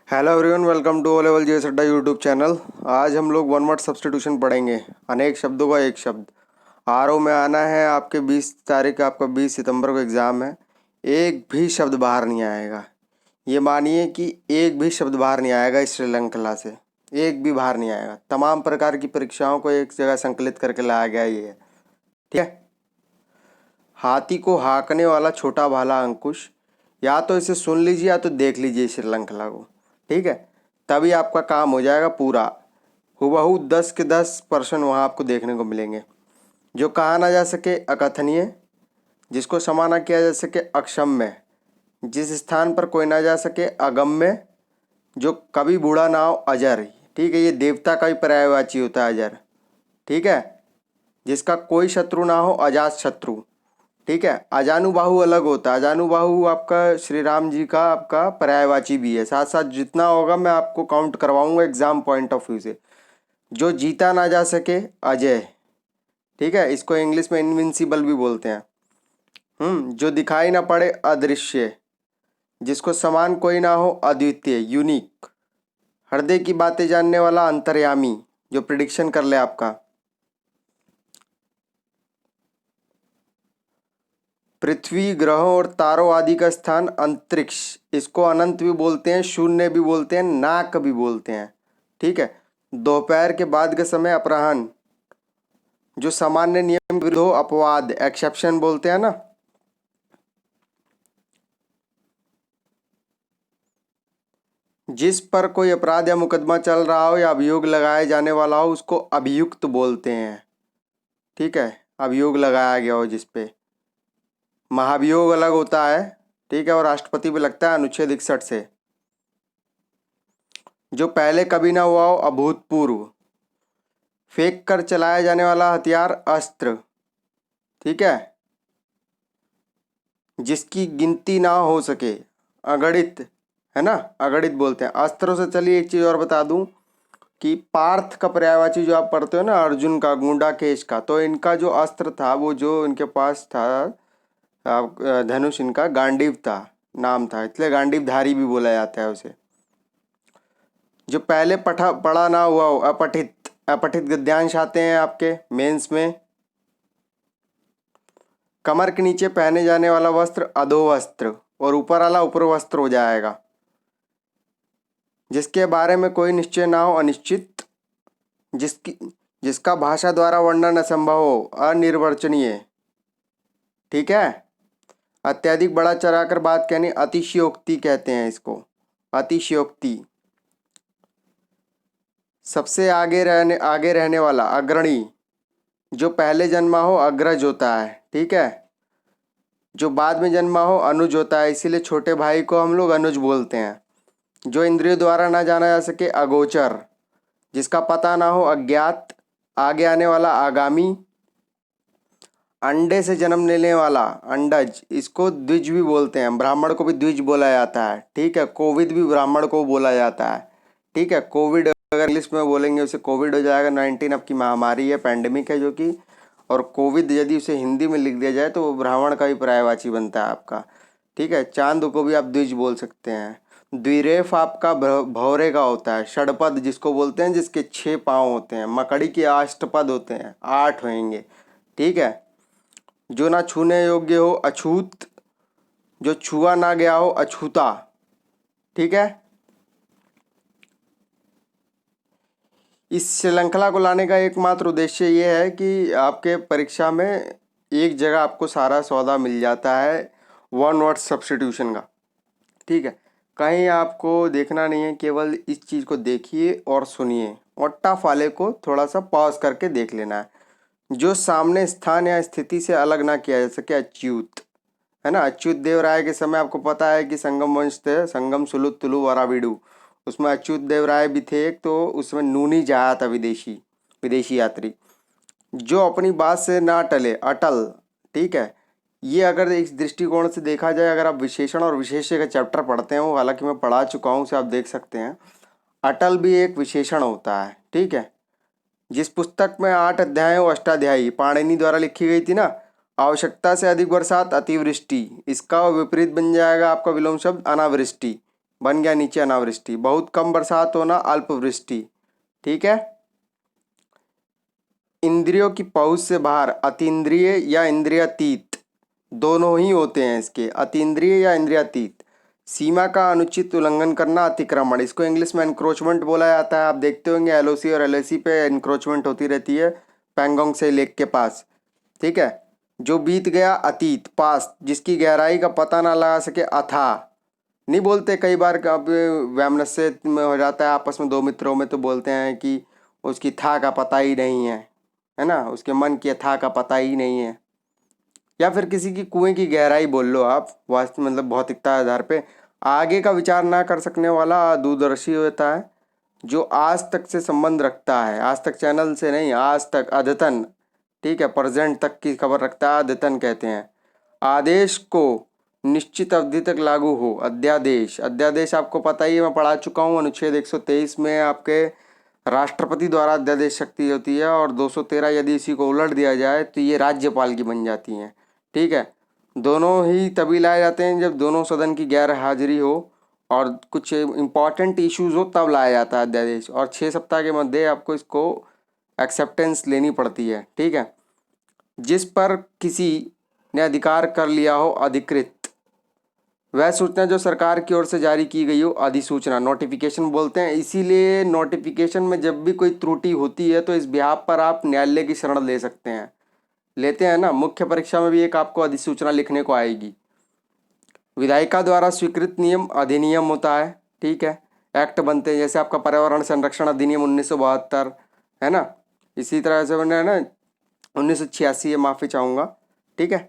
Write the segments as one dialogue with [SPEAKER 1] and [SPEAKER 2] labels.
[SPEAKER 1] Hello everyone, welcome to O level G Adda YouTube channel. आज हम लोग वन वर्ड सब्स्टिट्यूशन पढ़ेंगे। अनेक शब्दों का एक शब्द। आरओ में आना है। आपके 20 तारीख, आपका 20 सितंबर को एग्ज़ाम है। एक भी शब्द बाहर नहीं आएगा। ये मानिए कि एक भी शब्द बाहर नहीं आएगा इस श्रीलंका से। एक भी बाहर नहीं आएगा। तमाम प्रकार की परीक्षाओं को एक जगह संकलित करके लाया गया ये है। ठीक है। हाथी को हाँकने वाला छोटा भाला अंकुश। या तो इसे सुन लीजिए या तो देख लीजिए श्रीलंका को। ठीक है। तभी आपका काम हो जाएगा पूरा। हूबहू 10 के 10% वहाँ आपको देखने को मिलेंगे। जो कहा ना जा सके अकथनीय, जिसको क्षमा ना किया जा सके अक्षम्य, जिस स्थान पर कोई ना जा सके अगम्य, जो कभी बूढ़ा ना हो अजर। ठीक है। ये देवता का भी पर्यायवाची होता है अजर। ठीक है। जिसका कोई शत्रु ना हो अजात शत्रु। ठीक है। अजानुबाहु अलग होता है। अजानुबाहु आपका श्री राम जी का आपका पर्यायवाची भी है। साथ साथ जितना होगा मैं आपको काउंट करवाऊंगा एग्जाम पॉइंट ऑफ व्यू से। जो जीता ना जा सके अजय। ठीक है। इसको इंग्लिश में इनविंसिबल भी बोलते हैं। जो दिखाई ना पड़े अदृश्य। जिसको समान कोई ना हो अद्वितीय यूनिक। हृदय की बातें जानने वाला अंतर्यामी, जो प्रिडिक्शन कर ले आपका। पृथ्वी, ग्रहों और तारों आदि का स्थान अंतरिक्ष। इसको अनंत भी बोलते हैं, शून्य भी बोलते हैं, नाक भी बोलते हैं। ठीक है। दोपहर के बाद का समय अपराह्न। जो सामान्य नियम विरुद्ध हो अपवाद, एक्सेप्शन बोलते हैं ना। जिस पर कोई अपराध या मुकदमा चल रहा हो या अभियोग लगाए जाने वाला हो उसको अभियुक्त बोलते हैं। ठीक है। अभियोग लगाया गया हो जिस पे। महाभियोग अलग होता है। ठीक है। और राष्ट्रपति भी लगता है अनुच्छेद 61 से। जो पहले कभी ना हुआ हो अभूतपूर्व। फेंक कर चलाया जाने वाला हथियार अस्त्र। ठीक है। जिसकी गिनती ना हो सके अगणित, है ना। अगणित बोलते हैं अस्त्रों से। चलिए एक चीज़ और बता दूं कि पार्थ का पर्यायवाची जो आप पढ़ते हो ना, अर्जुन का, गुंडाकेश का, तो इनका जो अस्त्र था वो जो इनके पास था धनुष, इनका गांडीव था, नाम था, इसलिए गांडीवधारी भी बोला जाता है उसे। जो पहले पढ़ा ना हुआ हो अपठित। अपठित गद्यांश आते हैं आपके मेंस में। कमर के नीचे पहने जाने वाला वस्त्र अधोवस्त्र और ऊपर वाला उपर वस्त्र हो जाएगा। जिसके बारे में कोई निश्चय ना हो अनिश्चित। जिसका भाषा द्वारा वर्णन असंभव हो अनिर्वचनीय। ठीक है। अत्यधिक बड़ा चढ़ाकर बात कहनी अतिशयोक्ति कहते हैं इसको। अतिशयोक्ति। सबसे आगे रहने वाला अग्रणी। जो पहले जन्मा हो अग्रज होता है। ठीक है। जो बाद में जन्मा हो अनुज होता है, इसीलिए छोटे भाई को हम लोग अनुज बोलते हैं। जो इंद्रियों द्वारा ना जाना जा सके अगोचर। जिसका पता ना हो अज्ञात। आगे आने वाला आगामी। अंडे से जन्म लेने वाला अंडज, इसको द्विज भी बोलते हैं। ब्राह्मण को भी द्विज बोला जाता है। ठीक है। कोविद भी ब्राह्मण को बोला जाता है। ठीक है। कोविड अगर इंग्लिश में बोलेंगे उसे कोविड हो जाएगा। 19 अब की महामारी है, पैंडेमिक है जो कि। और कोविद यदि उसे हिंदी में लिख दिया जाए तो वो ब्राह्मण का भी पर्यायवाची बनता है आपका। ठीक है। चांद को भी आप द्विज बोल सकते हैं। द्विरेफ आपका भौरे का होता है। षडपद जिसको बोलते हैं, जिसके 6 पाँव होते हैं। मकड़ी के अष्टपद होते हैं, 8 होंगे। ठीक है। जो ना छूने योग्य हो अछूत। जो छुआ ना गया हो अछूता। ठीक है। इस श्रृंखला को लाने का एकमात्र उद्देश्य ये है कि आपके परीक्षा में एक जगह आपको सारा सौदा मिल जाता है वन वर्ड सब्स्टिट्यूशन का। ठीक है। कहीं आपको देखना नहीं है, केवल इस चीज़ को देखिए और सुनिए। ओट्टा फाले को थोड़ा सा पॉज करके देख लेना है। जो सामने स्थान या स्थिति से अलग ना किया जा सके अच्युत, है ना। अच्युत देव राय के समय आपको पता है कि संगम वंश थे, संगम सुलुत तुलु वराविडु। उसमें अच्युत देव राय भी थे एक, तो उसमें नूनी जाया था विदेशी विदेशी यात्री। जो अपनी बात से ना टले अटल। ठीक है। ये अगर इस दृष्टिकोण से देखा जाए, अगर आप विशेषण और विशेष्य का चैप्टर पढ़ते हो, हालांकि मैं पढ़ा चुका हूँ, उसे आप देख सकते हैं। अटल भी एक विशेषण होता है। ठीक है। जिस पुस्तक में 8 अध्याय और अष्टाध्यायी पाणिनि द्वारा लिखी गई थी ना, आवश्यकता से अधिक बरसात अतिवृष्टि, इसका विपरीत बन जाएगा आपका विलोम शब्द अनावृष्टि। बन गया नीचे अनावृष्टि। बहुत कम बरसात होना अल्पवृष्टि। ठीक है। इंद्रियों की पहुंच से बाहर अतीन्द्रिय या इंद्रियातीत दोनों ही होते हैं इसके, अतीन्द्रिय या इंद्रियातीत। सीमा का अनुचित उल्लंघन करना अतिक्रमण, इसको इंग्लिश में एनक्रोचमेंट बोला जाता है। आप देखते होंगे एलओसी और एलएसी पे एनक्रोचमेंट होती रहती है पैंगोंग से लेक के पास। ठीक है। जो बीत गया अतीत पास्ट, जिसकी गहराई का पता ना लगा सके अथाह। नहीं बोलते कई बार अब वैमनस्य में हो जाता है आपस में दो मित्रों में, तो बोलते हैं कि उसकी था का पता ही नहीं है ना, उसके मन की था का पता ही नहीं है। या फिर किसी की कुएं की गहराई बोल लो आप, वास्तव मतलब भौतिकता के आधार पे आगे का विचार ना कर सकने वाला दूरदर्शी होता है, जो आज तक से संबंध रखता है, आज तक चैनल से नहीं, आज तक अद्यतन। ठीक है, प्रेजेंट तक की खबर रखता है, अद्यतन कहते हैं। आदेश को निश्चित अवधि तक लागू हो, अध्यादेश। अध्यादेश आपको पता ही है, मैं पढ़ा चुका हूँ, अनुच्छेद 123 में आपके राष्ट्रपति द्वारा अध्यादेश शक्ति होती है, और 213 यदि इसी को उलट दिया जाए तो ये राज्यपाल की बन जाती हैं। ठीक है। दोनों ही तभी लाए जाते हैं जब दोनों सदन की गैर हाजिरी हो और कुछ इम्पॉर्टेंट इश्यूज हो, तब लाया जाता है अध्यादेश, और 6 सप्ताह के मध्य आपको इसको एक्सेप्टेंस लेनी पड़ती है। ठीक है। जिस पर किसी ने अधिकार कर लिया हो अधिकृत, वह सूचना जो सरकार की ओर से जारी की गई हो, अधिसूचना नोटिफिकेशन बोलते हैं। इसीलिए नोटिफिकेशन में जब भी कोई त्रुटि होती है तो इस बिहाफ पर आप न्यायालय की शरण ले सकते हैं, लेते हैं ना। मुख्य परीक्षा में भी एक आपको अधिसूचना लिखने को आएगी। विधायिका द्वारा स्वीकृत नियम अधिनियम होता है। ठीक है। एक्ट बनते हैं, जैसे आपका पर्यावरण संरक्षण अधिनियम 1972 है ना, इसी तरह से बना है ना 1986 है, माफ़ी चाहूँगा। ठीक है।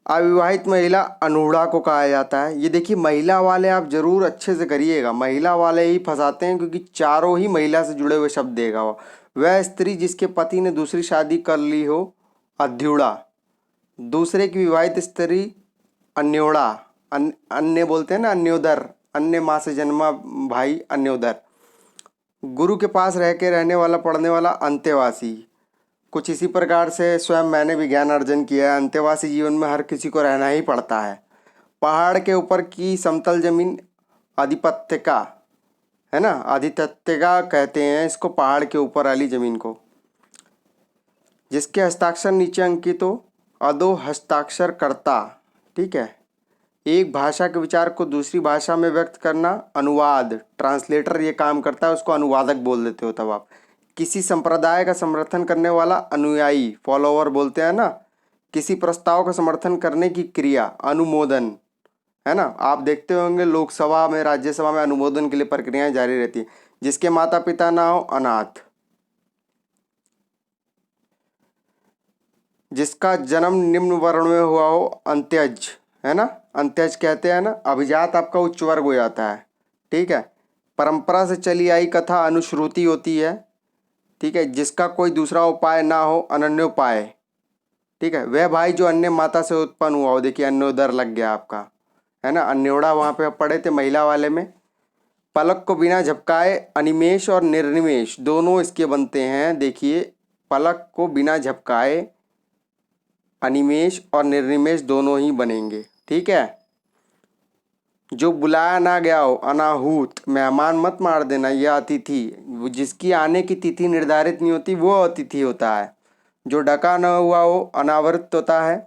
[SPEAKER 1] अविवाहित महिला अनूढ़ा को कहा जाता है। ये देखिए महिला वाले आप जरूर अच्छे से करिएगा, महिला वाले ही फंसाते हैं, क्योंकि चारों ही महिला से जुड़े हुए शब्द देगा वो। वह स्त्री जिसके पति ने दूसरी शादी कर ली हो, अध्युड़ा। दूसरे की विवाहित स्त्री अन्योड़ा, अन्य बोलते हैं ना, अन्योदर, अन्य माँ से जन्मा भाई अन्योदर। गुरु के पास रह के रहने वाला, पढ़ने वाला अंतेवासी। कुछ इसी प्रकार से स्वयं मैंने भी ज्ञान अर्जन किया है। अंतेवासी जीवन में हर किसी को रहना ही पड़ता है। पहाड़ के ऊपर की समतल जमीन आधिपत्यका है ना, आधिपत्यका कहते हैं इसको, पहाड़ के ऊपर वाली जमीन को। जिसके हस्ताक्षर नीचे अंकित हो, अधो हस्ताक्षर करता। ठीक है। एक भाषा के विचार को दूसरी भाषा में व्यक्त करना, अनुवाद, ट्रांसलेटर ये काम करता है, उसको अनुवादक बोल देते हो तब आप। किसी संप्रदाय का समर्थन करने वाला अनुयायी, फॉलोवर बोलते हैं ना। किसी प्रस्ताव का समर्थन करने की क्रिया, अनुमोदन है ना। आप देखते होंगे लोकसभा में, राज्यसभा में अनुमोदन के लिए प्रक्रियाएं जारी रहती हैं। जिसके माता पिता ना हो, अनाथ। जिसका जन्म निम्न वर्ण में हुआ हो, अंत्यज है ना, अंत्यज कहते हैं ना। अभिजात आपका उच्च वर्ग हो जाता है। ठीक है। परंपरा से चली आई कथा अनुश्रुति होती है। ठीक है। जिसका कोई दूसरा उपाय ना हो, अनन्योपाय। ठीक है। वह भाई जो अन्य माता से उत्पन्न हुआ हो, देखिए अन्योदर लग गया आपका, है ना। अन्योड़ा वहाँ पे पढ़े थे महिला वाले में। पलक को बिना झपकाए, अनिमेष और निर्निमेष दोनों इसके बनते हैं। देखिए पलक को बिना झपकाए अनिमेष और निर्निमेष दोनों ही बनेंगे। ठीक है। जो बुलाया ना गया हो, अनाहूत, मेहमान मत मार देना, यह अतिथि। जिसकी आने की तिथि निर्धारित नहीं होती वो अतिथि होता है। जो ढका न हुआ हो, अनावृत होता है।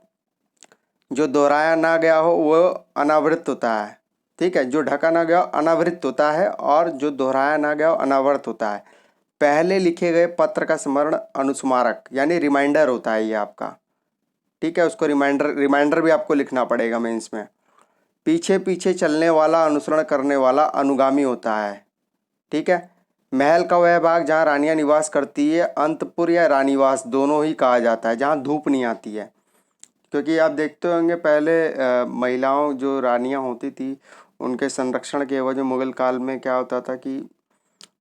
[SPEAKER 1] जो दोहराया ना गया हो वो अनावृत होता है। ठीक है। जो ढका ना गया हो अनावृत होता है, और जो दोहराया ना गया हो अनावृत होता है। पहले लिखे गए पत्र का स्मरण अनुस्मारक यानी रिमाइंडर होता है ये आपका। ठीक है। उसको रिमाइंडर, रिमाइंडर भी आपको लिखना पड़ेगा मेंस में। पीछे पीछे चलने वाला, अनुसरण करने वाला अनुगामी होता है। ठीक है। महल का वह भाग जहाँ रानियाँ निवास करती है, अंतपुर या रानीवास दोनों ही कहा जाता है, जहाँ धूप नहीं आती है। क्योंकि आप देखते होंगे पहले महिलाओं जो रानियाँ होती थी, उनके संरक्षण के वजह मुगल काल में क्या होता था कि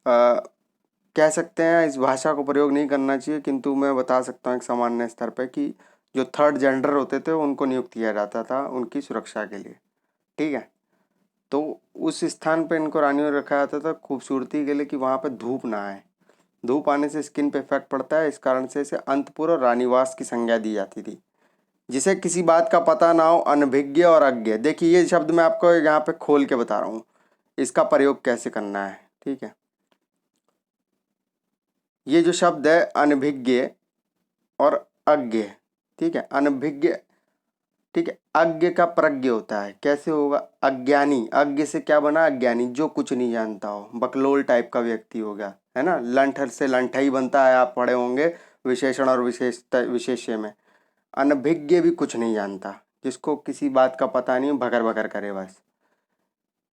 [SPEAKER 1] कह सकते हैं, इस भाषा को प्रयोग नहीं करना चाहिए, किंतु मैं बता सकता हूँ एक सामान्य स्तर पर कि जो थर्ड जेंडर होते थे उनको नियुक्त किया जाता था उनकी सुरक्षा के लिए। ठीक है। तो उस स्थान पे इनको रानियों रखा जाता था खूबसूरती के लिए, कि वहाँ पे धूप ना आए। धूप आने से स्किन पे इफेक्ट पड़ता है, इस कारण से इसे अंतपुर और रानीवास की संज्ञा दी जाती थी। जिसे किसी बात का पता ना हो, अनभिज्ञ और अज्ञ। देखिए ये शब्द मैं आपको यहाँ पे खोल के बता रहा हूँ, इसका प्रयोग कैसे करना है। ठीक है, ये जो शब्द है अनभिज्ञ और अज्ञ, ठीक है, अनभिज्ञ, ठीक है, अज्ञ का प्रज्ञ होता है। कैसे होगा? अज्ञानी, अज्ञ से क्या बना? अज्ञानी, जो कुछ नहीं जानता हो, बकलोल टाइप का व्यक्ति हो गया, है ना। लंठ से लंठा ही बनता है, आप पढ़े होंगे विशेषण और विशेष्य में। अनभिज्ञ भी कुछ नहीं जानता, जिसको किसी बात का पता नहीं हो, भगर भगर करे बस।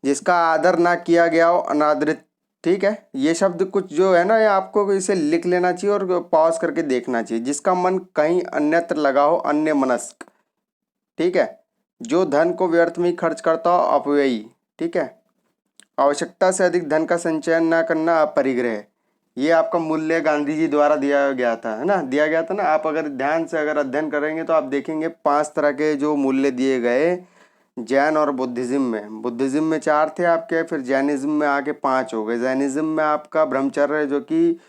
[SPEAKER 1] जिसका आदर ना किया गया हो, अनादरित। ठीक है, ये शब्द कुछ जो है ना, ये आपको इसे लिख लेना चाहिए और पॉज करके देखना चाहिए। जिसका मन कहीं अन्यत्र लगा हो, अन्य मनस्क। ठीक है, जो धन को व्यर्थ में खर्च करता हो, अपव्ययी। ठीक है, आवश्यकता से अधिक धन का संचयन न करना, अपरिग्रह। ये आपका मूल्य गांधी जी द्वारा दिया गया था, है ना, दिया गया था ना। आप अगर ध्यान से अगर अध्ययन करेंगे तो आप देखेंगे 5 तरह के जो मूल्य दिए गए जैन और बुद्धिज्म में। बुद्धिज्म में 4 थे आपके, फिर जैनिज्म में आके 5 हो गए। जैनिज्म में आपका ब्रह्मचर्य, जो कि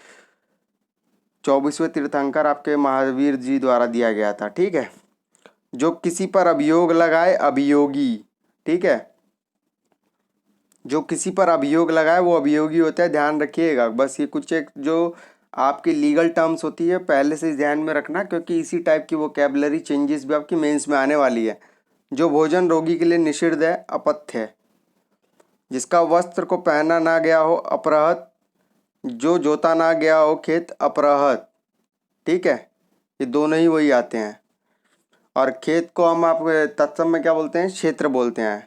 [SPEAKER 1] 24वें तीर्थंकर आपके महावीर जी द्वारा दिया गया था। ठीक है, जो किसी पर अभियोग लगाए, अभियोगी। ठीक है, जो किसी पर अभियोग लगाए वो अभियोगी होता है, ध्यान रखिएगा। बस ये कुछ एक जो आपकी लीगल टर्म्स होती है पहले से ध्यान में रखना, क्योंकि इसी टाइप की वोकैबुलरी चेंजेस भी आपकी मेंस में आने वाली है। जो भोजन रोगी के लिए निषिद्ध है, अपथ्य है। जिसका वस्त्र को पहना ना गया हो, अपरहत। जो जोता ना गया हो खेत, अपरहत। ठीक है, ये दोनों ही वही आते हैं। और खेत को हम आप तत्सम में क्या बोलते हैं? क्षेत्र बोलते हैं।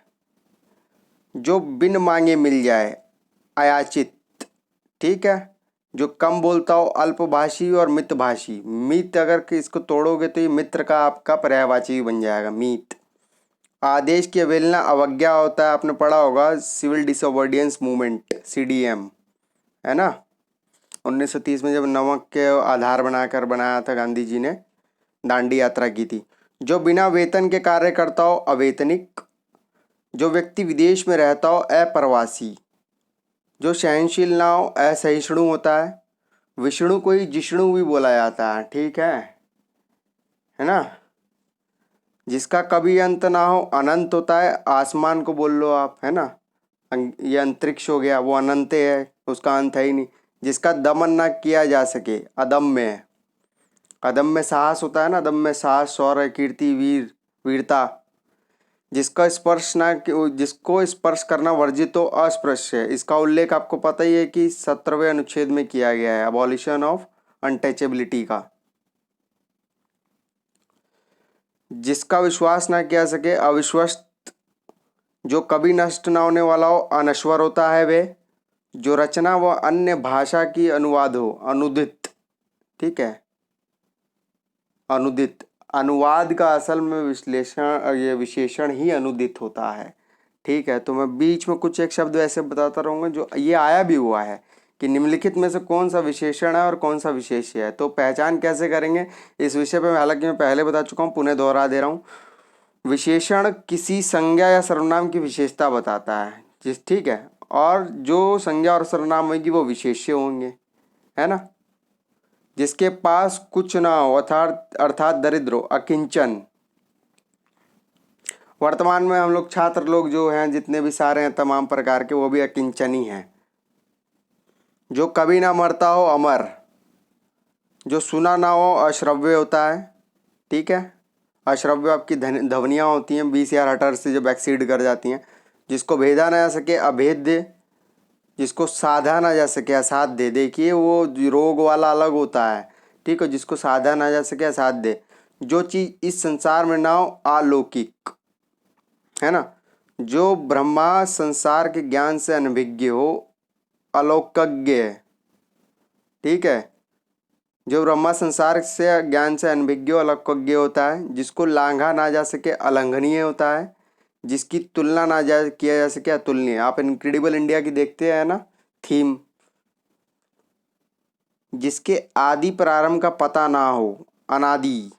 [SPEAKER 1] जो बिन मांगे मिल जाए, अयाचित। ठीक है, जो कम बोलता हो, अल्पभाषी और मितभाषी। मित अगर कि इसको तोड़ोगे तो ये मित्र का आपका पर्यायवाची भी बन जाएगा, मीत। आदेश की अवहेलना, अवज्ञा होता है, आपने पढ़ा होगा सिविल डिसोबीडियंस मूवमेंट, सीडीएम, है ना। 1930 में जब नमक के आधार बनाकर बनाया था गांधी जी ने, दांडी यात्रा की थी। जो बिना वेतन के कार्य करता हो, अवेतनिक। जो व्यक्ति विदेश में रहता हो, अप्रवासी। जो सहनशील ना हो, असहिष्णु होता है। विष्णु को ही जिष्णु भी बोला जाता है, ठीक है ना। जिसका कभी अंत ना हो, अनंत होता है। आसमान को बोल लो आप, है ना, ये अंतरिक्ष हो गया, वो अनंत है, उसका अंत है ही नहीं। जिसका दमन ना किया जा सके, अदम्य है। अदम्य साहस होता है ना, अदम्य साहस, शौर्य, कीर्ति, वीरता। जिसका स्पर्श ना, जिसको स्पर्श करना वर्जित हो, अस्पृश्य है। इसका उल्लेख आपको पता ही है कि 17वें अनुच्छेद में किया गया है, अबॉलिशन ऑफ अनटचेबिलिटी का। जिसका विश्वास ना किया सके, अविश्वस्त। जो कभी नष्ट ना होने वाला हो, अनश्वर होता है वे। जो रचना व अन्य भाषा की अनुवाद हो, अनुदित। ठीक है, अनुदित। अनुवाद का असल में विश्लेषण, ये विशेषण ही अनुदित होता है। ठीक है, तो मैं बीच में कुछ एक शब्द ऐसे बताता रहूँगा जो ये आया भी हुआ है कि निम्नलिखित में से कौन सा विशेषण है और कौन सा विशेष्य है। तो पहचान कैसे करेंगे इस विषय पे, हालांकि मैं पहले बता चुका हूँ, पुनः दोहरा दे रहा हूँ। विशेषण किसी संज्ञा या सर्वनाम की विशेषता बताता है, जिस, ठीक है, और जो संज्ञा और सर्वनाम होगी वो विशेष्य होंगे, है ना। जिसके पास कुछ ना हो, अर्थात अर्थात दरिद्र हो, अकिंचन। वर्तमान में हम लोग छात्र लोग जो हैं, जितने भी सारे हैं तमाम प्रकार के, वो भी अकिंचन ही हैं। जो कभी ना मरता हो, अमर। जो सुना ना हो, अश्रव्य होता है। ठीक है, अश्रव्य आपकी ध्वनियाँ होती हैं 20,000 हर्ट्ज से जब एक्सीड कर जाती हैं। जिसको भेदा ना जा सके, अभेद्य। जिसको साधा ना जा सके, असाध्य। देखिए वो रोग वाला अलग होता है, ठीक है, जिसको साधा ना जा सके, असाध्य। जो चीज़ इस संसार में ना हो, अलौकिक, है ना। जो ब्रह्मा संसार के ज्ञान से अनभिज्ञ हो, अलौकिज्ञ। ठीक है, जो ब्रह्मा संसार से ज्ञान से अनभिज्ञ, अलौकिज्ञ होता है। जिसको लांघा ना जा सके, अलंघनीय होता है। जिसकी तुलना ना किया जा सके, अतुलनीय। आप इनक्रेडिबल इंडिया की देखते हैं ना थीम। जिसके आदि प्रारंभ का पता ना हो, अनादि।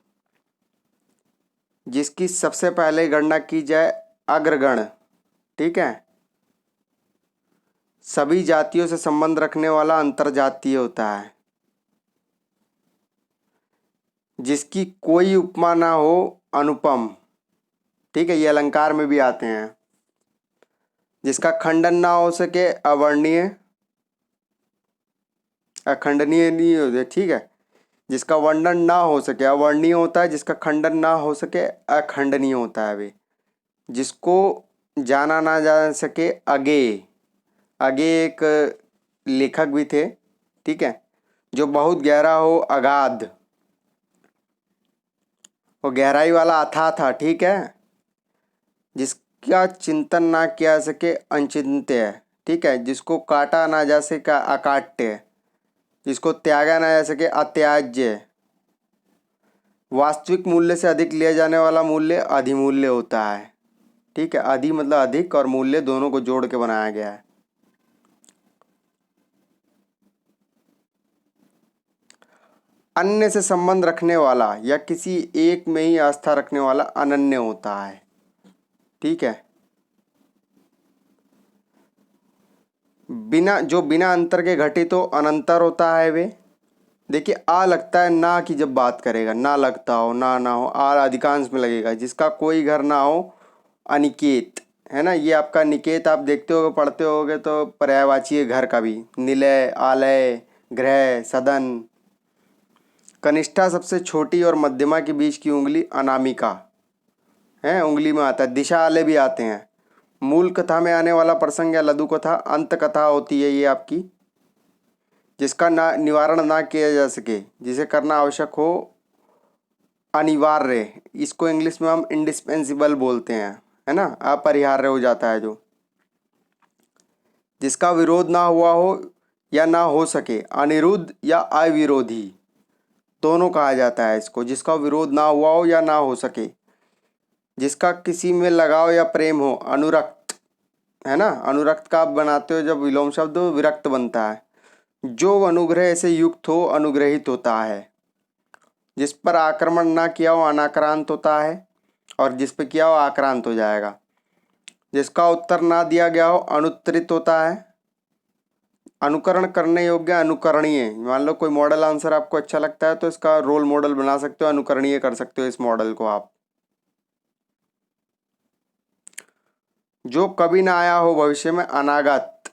[SPEAKER 1] जिसकी सबसे पहले गणना की जाए, अग्रगण। ठीक है, सभी जातियों से संबंध रखने वाला, अंतरजातीय होता है। जिसकी कोई उपमा ना हो, अनुपम, ठीक है, ये अलंकार में भी आते हैं। जिसका खंडन ना हो सके अवर्णीय, अखंडनीय नहीं होते, ठीक है। जिसका वर्णन ना हो सके अवर्णीय होता है, जिसका खंडन ना हो सके अखंडनीय होता है वे। जिसको जाना ना जा सके अगेय, आगे एक लेखक भी थे, ठीक है। जो बहुत गहरा हो अगाध, वो गहराई वाला अथाह था, ठीक है। जिसका चिंतन ना किया जा सके अचिंत्य, ठीक है। जिसको काटा ना जा सके अकाट्य, जिसको त्यागा ना जा सके अत्याज्य। वास्तविक मूल्य से अधिक लिया जाने वाला मूल्य अधिमूल्य होता है, ठीक है। अधि मतलब अधिक और मूल्य दोनों को जोड़ के बनाया गया है। अन्य से संबंध रखने वाला या किसी एक में ही आस्था रखने वाला अनन्य होता है, ठीक है। बिना अंतर के घटित हो अनंतर होता है वे। देखिए आ लगता है ना की जब बात करेगा, ना लगता हो ना हो, आ अधिकांश में लगेगा। जिसका कोई घर ना हो अनिकेत, है ना। ये आपका निकेत आप देखते होगे, पढ़ते होगे तो पर्यायवाची है घर का भी। निलय, आलय, गृह, सदन। कनिष्ठा सबसे छोटी और मध्यमा के बीच की उंगली अनामिका है, उंगली में आता है। दिशा आले भी आते हैं। मूल कथा में आने वाला प्रसंग या लघु कथा अंत कथा होती है ये आपकी। जिसका ना निवारण ना किया जा सके, जिसे करना आवश्यक हो अनिवार्य, इसको इंग्लिश में हम इंडिस्पेंसिबल बोलते हैं, है ना। अपरिहार्य हो जाता है जो। जिसका विरोध ना हुआ हो या ना हो सके अनिरुद्ध या अविरोधी दोनों कहा जाता है इसको। जिसका विरोध ना हुआ हो या ना हो सके। जिसका किसी में लगाव या प्रेम हो अनुरक्त, है ना। अनुरक्त का आप बनाते हो जब विलोम शब्द विरक्त बनता है। जो अनुग्रह से युक्त हो अनुग्रहित होता है। जिस पर आक्रमण ना किया हो अनाक्रांत होता है, और जिस पर किया हो आक्रांत हो जाएगा। जिसका उत्तर ना दिया गया हो अनुत्तरित होता है। अनुकरण करने योग्य अनुकरणीय, मान लो कोई मॉडल आंसर आपको अच्छा लगता है तो इसका रोल मॉडल बना सकते हो, अनुकरणीय कर सकते हो इस मॉडल को आप। जो कभी ना आया हो भविष्य में अनागत।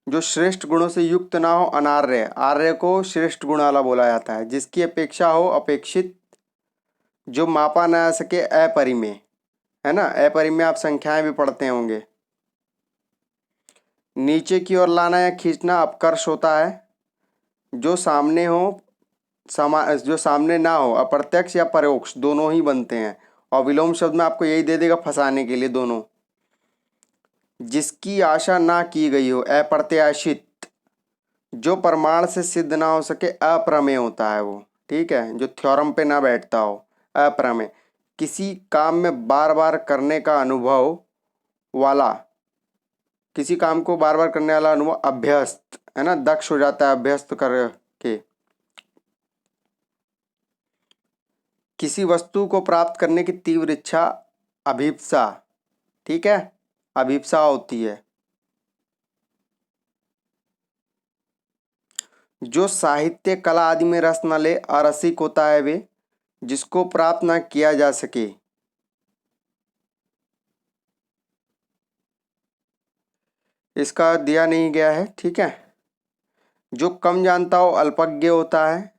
[SPEAKER 1] जो श्रेष्ठ गुणों से युक्त ना हो अनार्य, आर्य को श्रेष्ठ गुण वाला बोला जाता है। जिसकी अपेक्षा हो अपेक्षित। जो मापा ना आ सके अपरिमेय, है ना। अपरिमेय आप संख्याएं भी पढ़ते होंगे। नीचे की ओर लाना या खींचना अपकर्ष होता है। जो सामने हो जो सामने ना हो अप्रत्यक्ष या परोक्ष दोनों ही बनते हैं, और विलोम शब्द में आपको यही दे देगा फंसाने के लिए दोनों। जिसकी आशा ना की गई हो अप्रत्याशित। जो प्रमाण से सिद्ध ना हो सके अप्रमेय होता है वो, ठीक है। जो थ्योरम पे ना बैठता हो अप्रमेय। किसी काम में बार बार करने का अनुभव वाला, किसी काम को बार बार करने वाला अनुभव अभ्यस्त, है ना। दक्ष हो जाता है अभ्यस्त करके। किसी वस्तु को प्राप्त करने की तीव्र इच्छा अभिप्सा, ठीक है, अभिप्सा होती है। जो साहित्य कला आदि में रस न ले अरसिक होता है वे। जिसको प्राप्त न किया जा सके, इसका दिया नहीं गया है, ठीक है। जो कम जानता हो अल्पज्ञ होता है,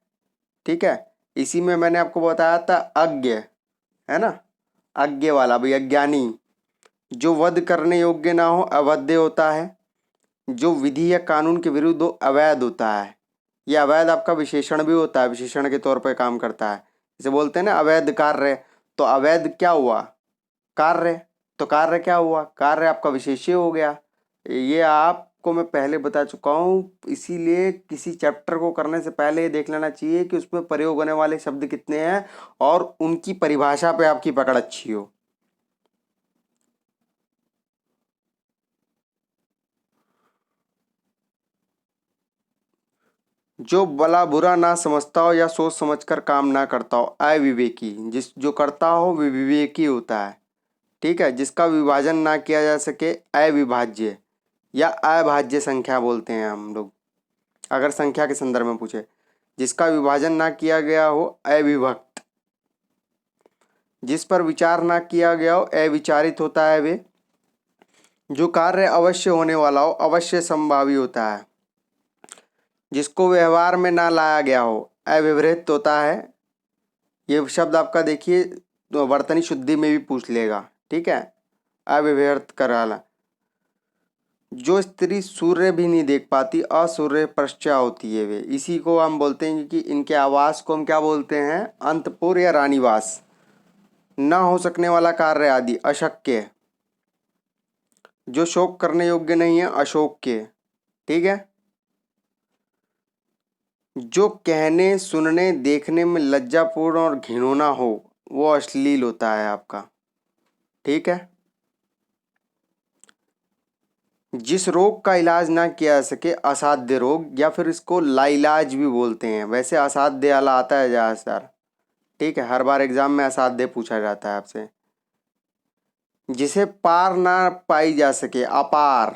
[SPEAKER 1] ठीक है। इसी में मैंने आपको बताया था अज्ञ, है ना, अज्ञ वाला भाई अज्ञानी। जो वध करने योग्य ना हो अवध्य होता है। जो विधि या कानून के विरुद्ध हो अवैध होता है। यह अवैध आपका विशेषण भी होता है, विशेषण के तौर पर काम करता है। इसे बोलते हैं ना अवैध कार्य। तो अवैध क्या हुआ, कार्य। तो कार्य क्या हुआ, कार्य आपका विशेष्य हो गया। ये आपको मैं पहले बता चुका हूँ, इसीलिए किसी चैप्टर को करने से पहले ये देख लेना चाहिए कि उसमें प्रयोग होने वाले शब्द कितने हैं और उनकी परिभाषा पे आपकी पकड़ अच्छी हो। जो भला बुरा ना समझता हो या सोच समझकर काम ना करता हो अविवेकी। जो करता हो वो विवेकी होता है, ठीक है। जिसका विभाजन ना किया जा सके अविभाज्य या अभाज्य संख्या बोलते हैं हम लोग, अगर संख्या के संदर्भ में पूछे। जिसका विभाजन ना किया गया हो अविभक्त। जिस पर विचार ना किया गया हो अविचारित होता है वे। जो कार्य अवश्य होने वाला हो अवश्य संभावी होता है। जिसको व्यवहार में ना लाया गया हो अव्यवहृत होता है। ये शब्द आपका देखिए तो वर्तनी शुद्धि में भी पूछ लेगा, ठीक है। अव्यवहृत कराला। जो स्त्री सूर्य भी नहीं देख पाती असूर्य प्रश्चा होती है वे। इसी को हम बोलते हैं कि इनके आवास को हम क्या बोलते हैं, अंतपुर या रानीवास। न हो सकने वाला कार्य आदि अशक्य। जो शोक करने योग्य नहीं है अशोक्य, ठीक है। जो कहने सुनने देखने में लज्जापूर्ण और घिनौना हो वो अश्लील होता है आपका, ठीक है। जिस रोग का इलाज ना किया जा सके असाध्य रोग, या फिर इसको लाइलाज भी बोलते हैं। वैसे असाध्य वाला आता है ज़्यादातर, ठीक है। हर बार एग्जाम में असाध्य पूछा जाता है आपसे। जिसे पार ना पाई जा सके अपार।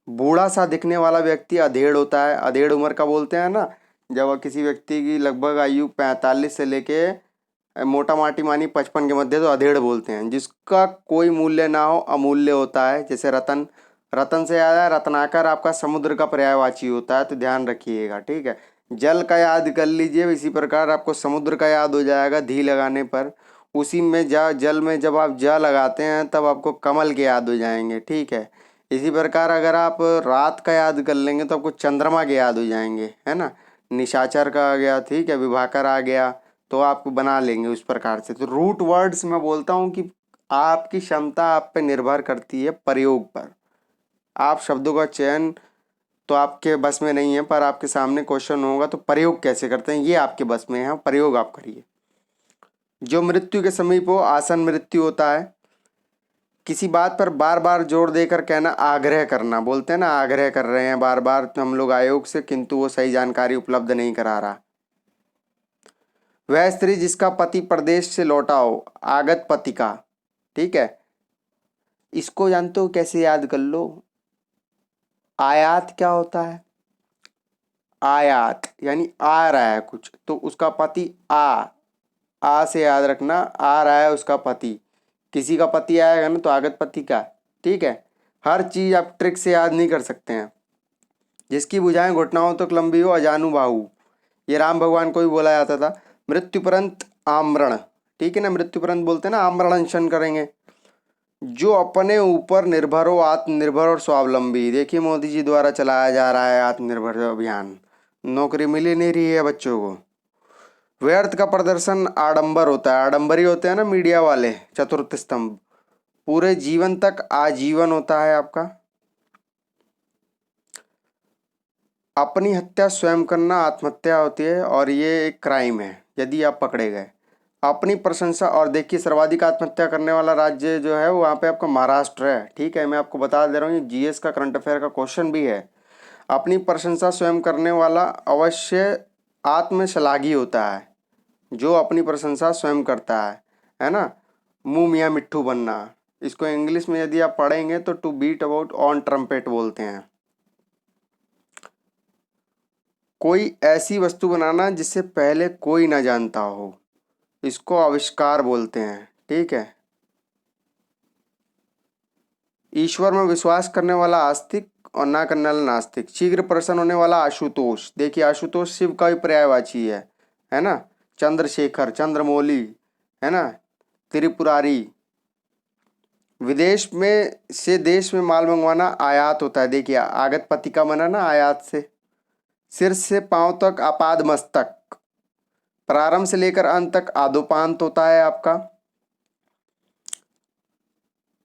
[SPEAKER 1] बूढ़ा सा दिखने वाला व्यक्ति अधेड़ होता है। अधेड़ उम्र का बोलते हैं ना, जब किसी व्यक्ति की लगभग आयु 45 से लेके मोटा माटी मानी 55 के मध्य, तो अधेड़ बोलते हैं। जिसका कोई मूल्य ना हो अमूल्य होता है। जैसे रतन, रतन से याद है रत्नाकर आपका समुद्र का पर्यायवाची होता है, तो ध्यान रखिएगा, ठीक है। जल का याद कर लीजिए, इसी प्रकार आपको समुद्र का याद हो जाएगा धी लगाने पर। उसी में जल में जब आप ज लगाते हैं तब आपको कमल के याद हो जाएंगे, ठीक है। इसी प्रकार अगर आप रात का याद कर लेंगे तो आपको चंद्रमा के याद हो जाएंगे, है ना। निशाचर का आ गया, ठीक है, विभाकर आ गया, तो आप बना लेंगे उस प्रकार से। तो रूट वर्ड्स मैं बोलता हूँ कि आपकी क्षमता आप पे निर्भर करती है प्रयोग पर। आप शब्दों का चयन तो आपके बस में नहीं है, पर आपके सामने क्वेश्चन होगा तो प्रयोग कैसे करते हैं ये आपके बस में है, प्रयोग आप करिए। जो मृत्यु के समीप हो आसन मृत्यु होता है। किसी बात पर बार बार जोर देकर कहना आग्रह करना, बोलते हैं ना आग्रह कर रहे हैं बार बार हम लोग आयोग से, किंतु वो सही जानकारी उपलब्ध नहीं करा रहा। वह स्त्री जिसका पति प्रदेश से लौटा हो आगत पति का, ठीक है। इसको जानते हो कैसे याद कर लो। आयात क्या होता है, आयात यानी आ रहा है कुछ, तो उसका पति आ से याद रखना, आ रहा है उसका पति। किसी का पति आएगा ना तो आगत पति का, ठीक है। हर चीज आप ट्रिक से याद नहीं कर सकते हैं। जिसकी बुझाएं घुटनाओं तक लंबी हो अजानु बाहु, ये राम भगवान को भी बोला जाता था। मृत्युपरंत आमरण, ठीक है ना, मृत्युपरंत बोलते हैं ना आमरण अनशन करेंगे। जो अपने ऊपर निर्भर हो आत्मनिर्भर और स्वावलंबी। देखिए मोदी जी द्वारा चलाया जा रहा है आत्मनिर्भर अभियान, नौकरी मिल ही नहीं रही है बच्चों को। व्यर्थ का प्रदर्शन आडंबर होता है, आडंबरी होते हैं ना मीडिया वाले, चतुर्थ स्तंभ। पूरे जीवन तक आजीवन होता है आपका। अपनी हत्या स्वयं करना आत्महत्या होती है और ये एक क्राइम है यदि आप पकड़े गए। अपनी प्रशंसा, और देखिए सर्वाधिक आत्महत्या करने वाला राज्य जो है वो वहाँ पे आपका महाराष्ट्र है, ठीक है। मैं आपको बता दे रहा हूँ ये जीएस का करंट अफेयर का क्वेश्चन भी है। अपनी प्रशंसा स्वयं करने वाला अवश्य आत्मश्लाघी होता है। जो अपनी प्रशंसा स्वयं करता है ना। मुंह मियाँ मिट्ठू बनना, इसको इंग्लिश में यदि आप पढ़ेंगे तो to beat about on trumpet बोलते हैं। कोई ऐसी वस्तु बनाना जिससे पहले कोई ना जानता हो, इसको आविष्कार बोलते हैं, ठीक है। ईश्वर में विश्वास करने वाला आस्तिक और ना करने वाला नास्तिक। शीघ्र प्रसन्न होने वाला आशुतोष, देखिए आशुतोष शिव का भी पर्यायवाची है ना। चंद्रशेखर, चंद्रमौली, है ना, त्रिपुरारी। विदेश में से देश में माल मंगवाना आयात होता है। देखिए आगत पति का बना ना आयात से। सिर से पांव तक आपाद मस्तक, प्रारंभ से लेकर अंत तक आदोपांत होता है आपका।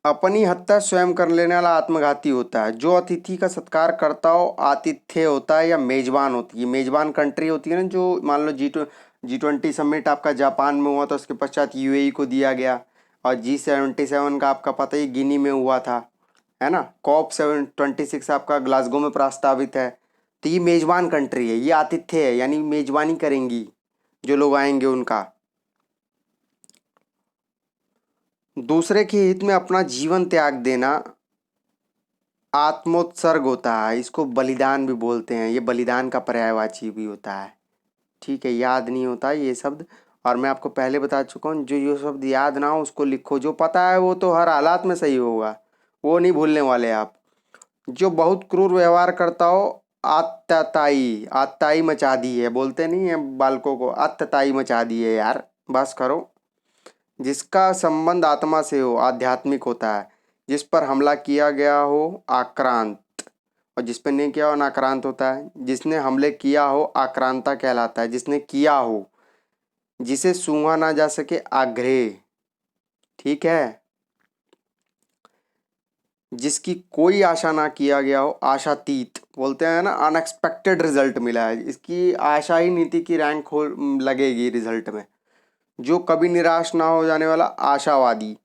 [SPEAKER 1] अपनी हत्या स्वयं कर लेने वाला आत्मघाती होता है। जो अतिथि का सत्कार करता हो आतिथ्य होता है या मेजबान होती है। मेजबान कंट्री होती है ना, जो मान लो G20 समिट आपका जापान में हुआ था, उसके पश्चात यूएई को दिया गया। और G77 का आपका पता ही गिनी में हुआ था, है ना। COP26 आपका ग्लासगो में प्रस्तावित है। तो ये मेजबान कंट्री है, ये आतिथ्य है यानी मेजबानी करेंगी जो लोग आएंगे उनका। दूसरे के हित में अपना जीवन त्याग देना आत्मोत्सर्ग होता है। इसको बलिदान भी बोलते हैं, ये बलिदान का पर्यायवाची भी होता है, ठीक है। याद नहीं होता ये शब्द। और मैं आपको पहले बता चुका हूँ, जो ये शब्द याद ना हो उसको लिखो, जो पता है वो तो हर हालात में सही होगा, वो नहीं भूलने वाले आप। जो बहुत क्रूर व्यवहार करता हो, आतताई, आतताई मचा दी है, बोलते नहीं है बालकों को, आतताई मचा दी है यार, बस करो। जिसका संबंध आत्मा से हो, आध्यात्मिक होता है। जिस पर हमला किया गया हो, आक्रांत। और जिस पर नहीं किया हो, नाक्रांत होता है। जिसने हमले किया हो, आक्रांता कहलाता है, जिसने किया हो। जिसे सूंघा ना जा सके, आग्रह। ठीक है। जिसकी कोई आशा ना किया गया हो, आशातीत, बोलते हैं ना, अनएक्सपेक्टेड रिजल्ट मिला है, इसकी आशा ही नीति की रैंक हो लगेगी रिजल्ट में। जो कभी निराश ना हो जाने वाला, आशावादी।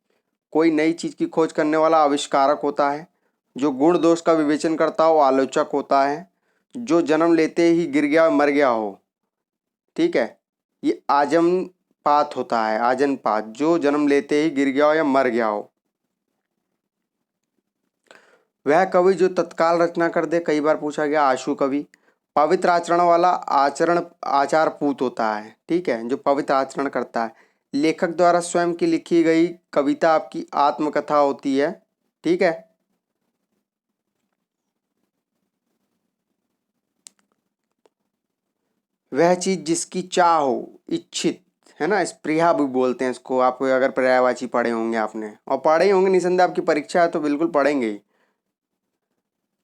[SPEAKER 1] कोई नई चीज की खोज करने वाला, आविष्कारक होता है। जो गुण दोष का विवेचन करता हो, आलोचक होता है। जो जन्म लेते ही गिर गया, मर गया हो, ठीक है, ये आजन्मपात होता है, आजन्मपात, जो जन्म लेते ही गिर गया हो या मर गया हो। वह कवि जो तत्काल रचना कर दे, कई बार पूछा गया, आशु कवि। पवित्र आचरण वाला, आचरण आचार पूत होता है, ठीक है, जो पवित्र आचरण करता है। लेखक द्वारा स्वयं की लिखी गई कविता आपकी आत्मकथा होती है, ठीक है। वह चीज जिसकी चाह हो, इच्छित, है ना, स्पृहा भी बोलते हैं इसको, आप अगर पर्यायवाची पढ़े होंगे आपने, और पढ़े ही होंगे निसंदेह, आपकी परीक्षा है तो बिल्कुल पढ़ेंगे ही।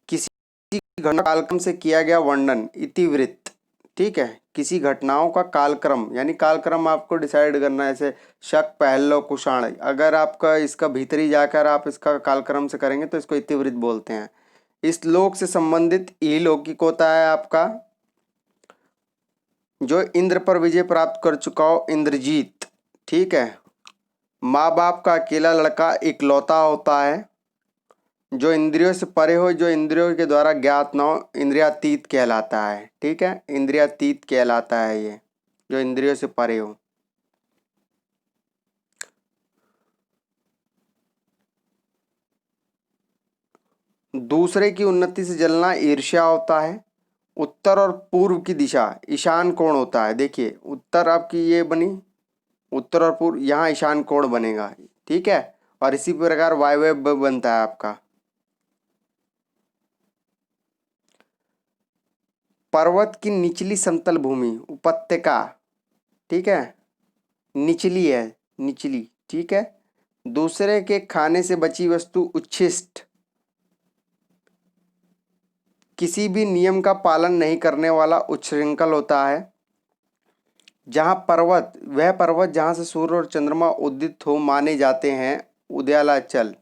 [SPEAKER 1] किसी घटना कालक्रम से किया गया वर्णन, इतिवृत्त, ठीक है। किसी घटनाओं का कालक्रम, यानी कालक्रम आपको डिसाइड करना है, जैसे शक, पहलो, कुषाण, अगर आपका इसका भीतरी जाकर आप इसका कालक्रम से करेंगे तो इसको इतिवृत्त बोलते हैं। इस लोक से संबंधित इहलौकिक होता है आपका। जो इंद्र पर विजय प्राप्त कर चुका हो, इंद्रजीत, ठीक है। माँ बाप का अकेला लड़का, इकलौता होता है। जो इंद्रियों से परे हो, जो इंद्रियों के द्वारा ज्ञात ना हो, इंद्रियातीत कहलाता है, ठीक है, इंद्रियातीत कहलाता है ये, जो इंद्रियों से परे हो। दूसरे की उन्नति से जलना, ईर्ष्या होता है। उत्तर और पूर्व की दिशा, ईशान कोण होता है, देखिए उत्तर आपकी ये बनी, उत्तर और पूर्व, यहाँ ईशान कोण बनेगा, ठीक है। और इसी प्रकार वायव्य बनता है आपका। पर्वत की निचली समतल भूमि, उपत्यका, ठीक है, निचली है, निचली, ठीक है। दूसरे के खाने से बची वस्तु, उच्छिष्ट। किसी भी नियम का पालन नहीं करने वाला, उच्छृंखल होता है। जहाँ पर्वत, वह पर्वत जहाँ से सूर्य और चंद्रमा उदित हो माने जाते हैं, उदयालाचल,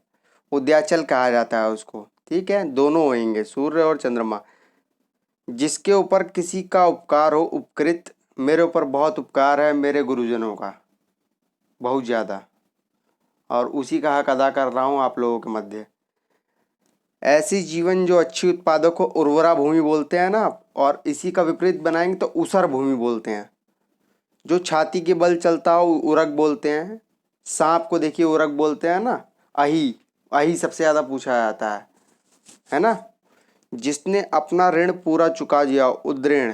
[SPEAKER 1] उदयाचल कहा जाता है उसको, ठीक है, दोनों होंगे, सूर्य और चंद्रमा। जिसके ऊपर किसी का उपकार हो, उपकृत, मेरे ऊपर बहुत उपकार है मेरे गुरुजनों का, बहुत ज़्यादा, और उसी का हक अदा कर रहा हूँ आप लोगों के मध्य। ऐसी जीवन जो अच्छी उत्पादक हो, उर्वरा भूमि बोलते हैं ना आप, और इसी का विपरीत बनाएंगे तो ऊसर भूमि बोलते हैं। जो छाती के बल चलता हो, उरग बोलते हैं। सांप को देखिए उरग बोलते हैं ना। अही, अही सबसे ज़्यादा पूछा जाता है ना। जिसने अपना ऋण पूरा चुका दिया, उद्ऋण,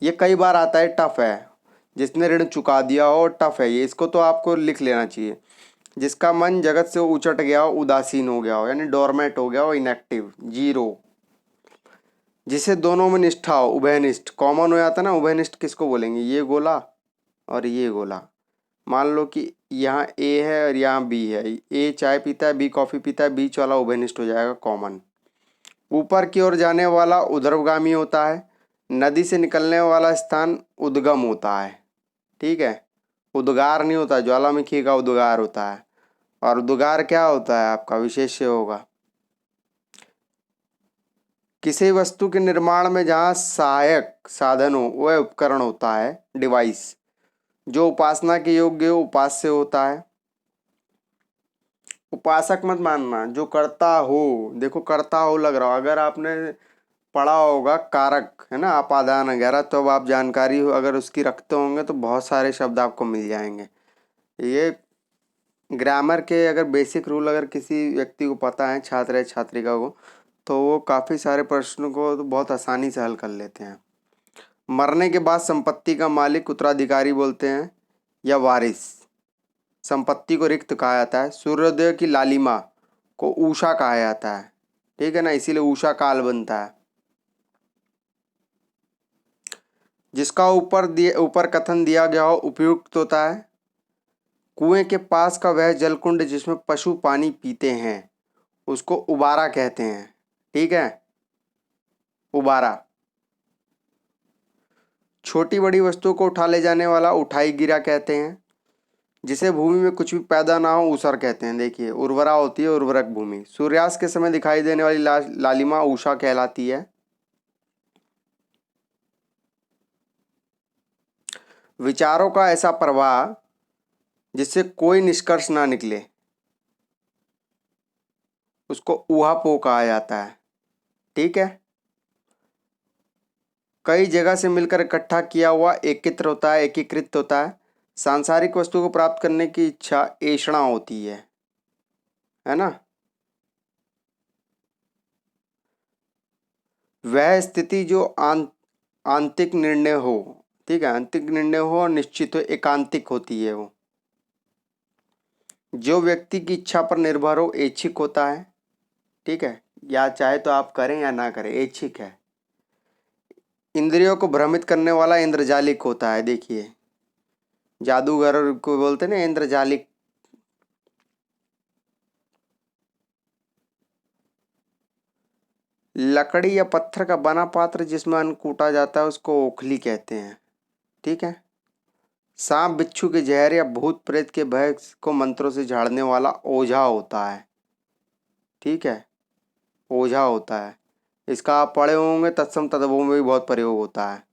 [SPEAKER 1] ये कई बार आता है, टफ है। जिसने ऋण चुका दिया हो, टफ है ये, इसको तो आपको लिख लेना चाहिए। जिसका मन जगत से उचट गया हो, उदासीन हो गया हो, यानी डोरमेट हो गया हो, इनएक्टिव, जीरो। जिसे दोनों में निष्ठा हो, उभयनिष्ठ, कॉमन हो जाता है ना, उभयनिष्ठ किसको बोलेंगे, ये गोला और ये गोला। मान लो कि यहाँ ए है और यहाँ बी है, ए चाय पीता है, बी कॉफ़ी पीता है, बीच वाला उभयनिष्ठ हो जाएगा, कॉमन। ऊपर की ओर जाने वाला ऊर्ध्वगामी होता है। नदी से निकलने वाला स्थान उद्गम होता है, ठीक है, उद्गार नहीं होता, ज्वालामुखी का उद्गार होता है। और उद्गार क्या होता है आपका, विशेष्य होगा। किसी वस्तु के निर्माण में जहाँ सहायक साधन हो, वह उपकरण होता है, डिवाइस। जो उपासना के योग्य हो, उपास्य होता है। उपासक मत मानना, जो करता हो, देखो करता हो लग रहा हो, अगर आपने पढ़ा होगा कारक, है ना, अपादान वगैरह, तो अब आप जानकारी अगर उसकी रखते होंगे तो बहुत सारे शब्द आपको मिल जाएंगे। ये ग्रामर के अगर बेसिक रूल अगर किसी व्यक्ति को पता है, छात्र या छात्रिका को, तो वो काफ़ी सारे प्रश्नों को तो बहुत आसानी से हल कर लेते हैं। मरने के बाद संपत्ति का मालिक, उत्तराधिकारी बोलते हैं। या वारिस। संपत्ति को रिक्त कहा जाता है। सूर्योदय की लालिमा को उषा कहा जाता है, ठीक है ना, इसीलिए उषा काल बनता है। जिसका ऊपर कथन दिया गया हो उपयुक्त होता है। कुएं के पास का वह जलकुंड जिसमें पशु पानी पीते हैं उसको उबारा कहते हैं, ठीक है, उबारा। छोटी बड़ी वस्तुओं को उठा ले जाने वाला उठाई गिरा कहते हैं। जिसे भूमि में कुछ भी पैदा ना हो ऊसर कहते हैं। देखिए, उर्वरा होती है उर्वरक भूमि। सूर्यास्त के समय दिखाई देने वाली लालिमा उषा कहलाती है। विचारों का ऐसा प्रवाह जिससे कोई निष्कर्ष ना निकले उसको ऊहापोह कहा जाता है, ठीक है। कई जगह से मिलकर इकट्ठा किया हुआ एकत्र होता है, एकीकृत होता है। सांसारिक वस्तु को प्राप्त करने की इच्छा ऐषणा होती है ना। वह स्थिति जो आंतरिक निर्णय हो, ठीक है, आंतरिक निर्णय हो और निश्चित हो, एकांतिक होती है वो। जो व्यक्ति की इच्छा पर निर्भर हो ऐच्छिक होता है, ठीक है, या चाहे तो आप करें या ना करें, ऐच्छिक है। इंद्रियों को भ्रमित करने वाला इंद्रजालिक होता है। देखिए, जादूगर को बोलते हैं ना इंद्रजालिक। लकड़ी या पत्थर का बना पात्र जिसमें अन्न कूटा जाता है उसको ओखली कहते हैं, ठीक है। सांप बिच्छू के जहर या भूत प्रेत के भय को मंत्रों से झाड़ने वाला ओझा होता है, ठीक है, ओझा होता है। इसका आप पढ़े होंगे, तत्सम तद्भव में भी बहुत प्रयोग होता है।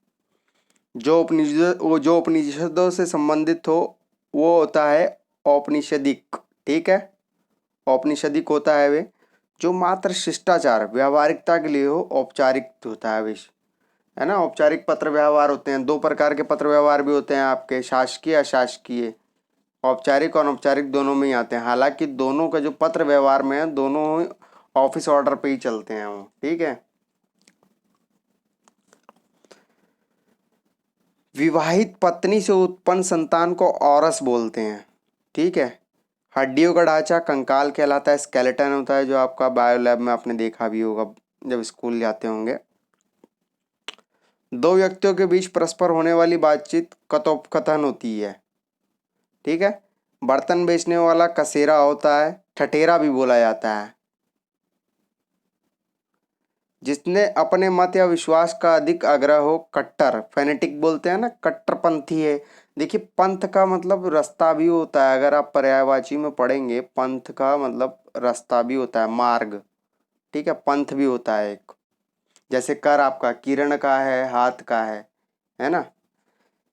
[SPEAKER 1] जो उपनिषदों से संबंधित हो वो होता है औपनिषदिक, ठीक है। औपनिषदिक होता है वे जो मात्र शिष्टाचार व्यावहारिकता के लिए हो, औपचारिक होता है विषय, है ना। औपचारिक पत्र व्यवहार होते हैं, दो प्रकार के पत्र व्यवहार भी होते हैं आपके, शासकीय अशासकीय। औपचारिक और अनौपचारिक दोनों में ही आते हैं। हालांकि दोनों का जो पत्र व्यवहार में है दोनों ऑफिस ऑर्डर पे ही चलते हैं वो, ठीक है। विवाहित पत्नी से उत्पन्न संतान को औरस बोलते हैं, ठीक है। हड्डियों का ढांचा कंकाल कहलाता है, स्केलेटन होता है, जो आपका बायो लैब में आपने देखा भी होगा जब स्कूल जाते होंगे। दो व्यक्तियों के बीच परस्पर होने वाली बातचीत कथोपकथन होती है, ठीक है। बर्तन बेचने वाला कसेरा होता है, ठठेरा भी बोला जाता है। जिसने अपने मत या विश्वास का अधिक आग्रह हो, कट्टर, फेनेटिक बोलते हैं ना, कट्टरपंथी है। देखिए, पंथ का मतलब रास्ता भी होता है। अगर आप पर्यायवाची में पढ़ेंगे, पंथ का मतलब रास्ता भी होता है, मार्ग, ठीक है। पंथ भी होता है एक। जैसे कर आपका किरण का है, हाथ का है ना।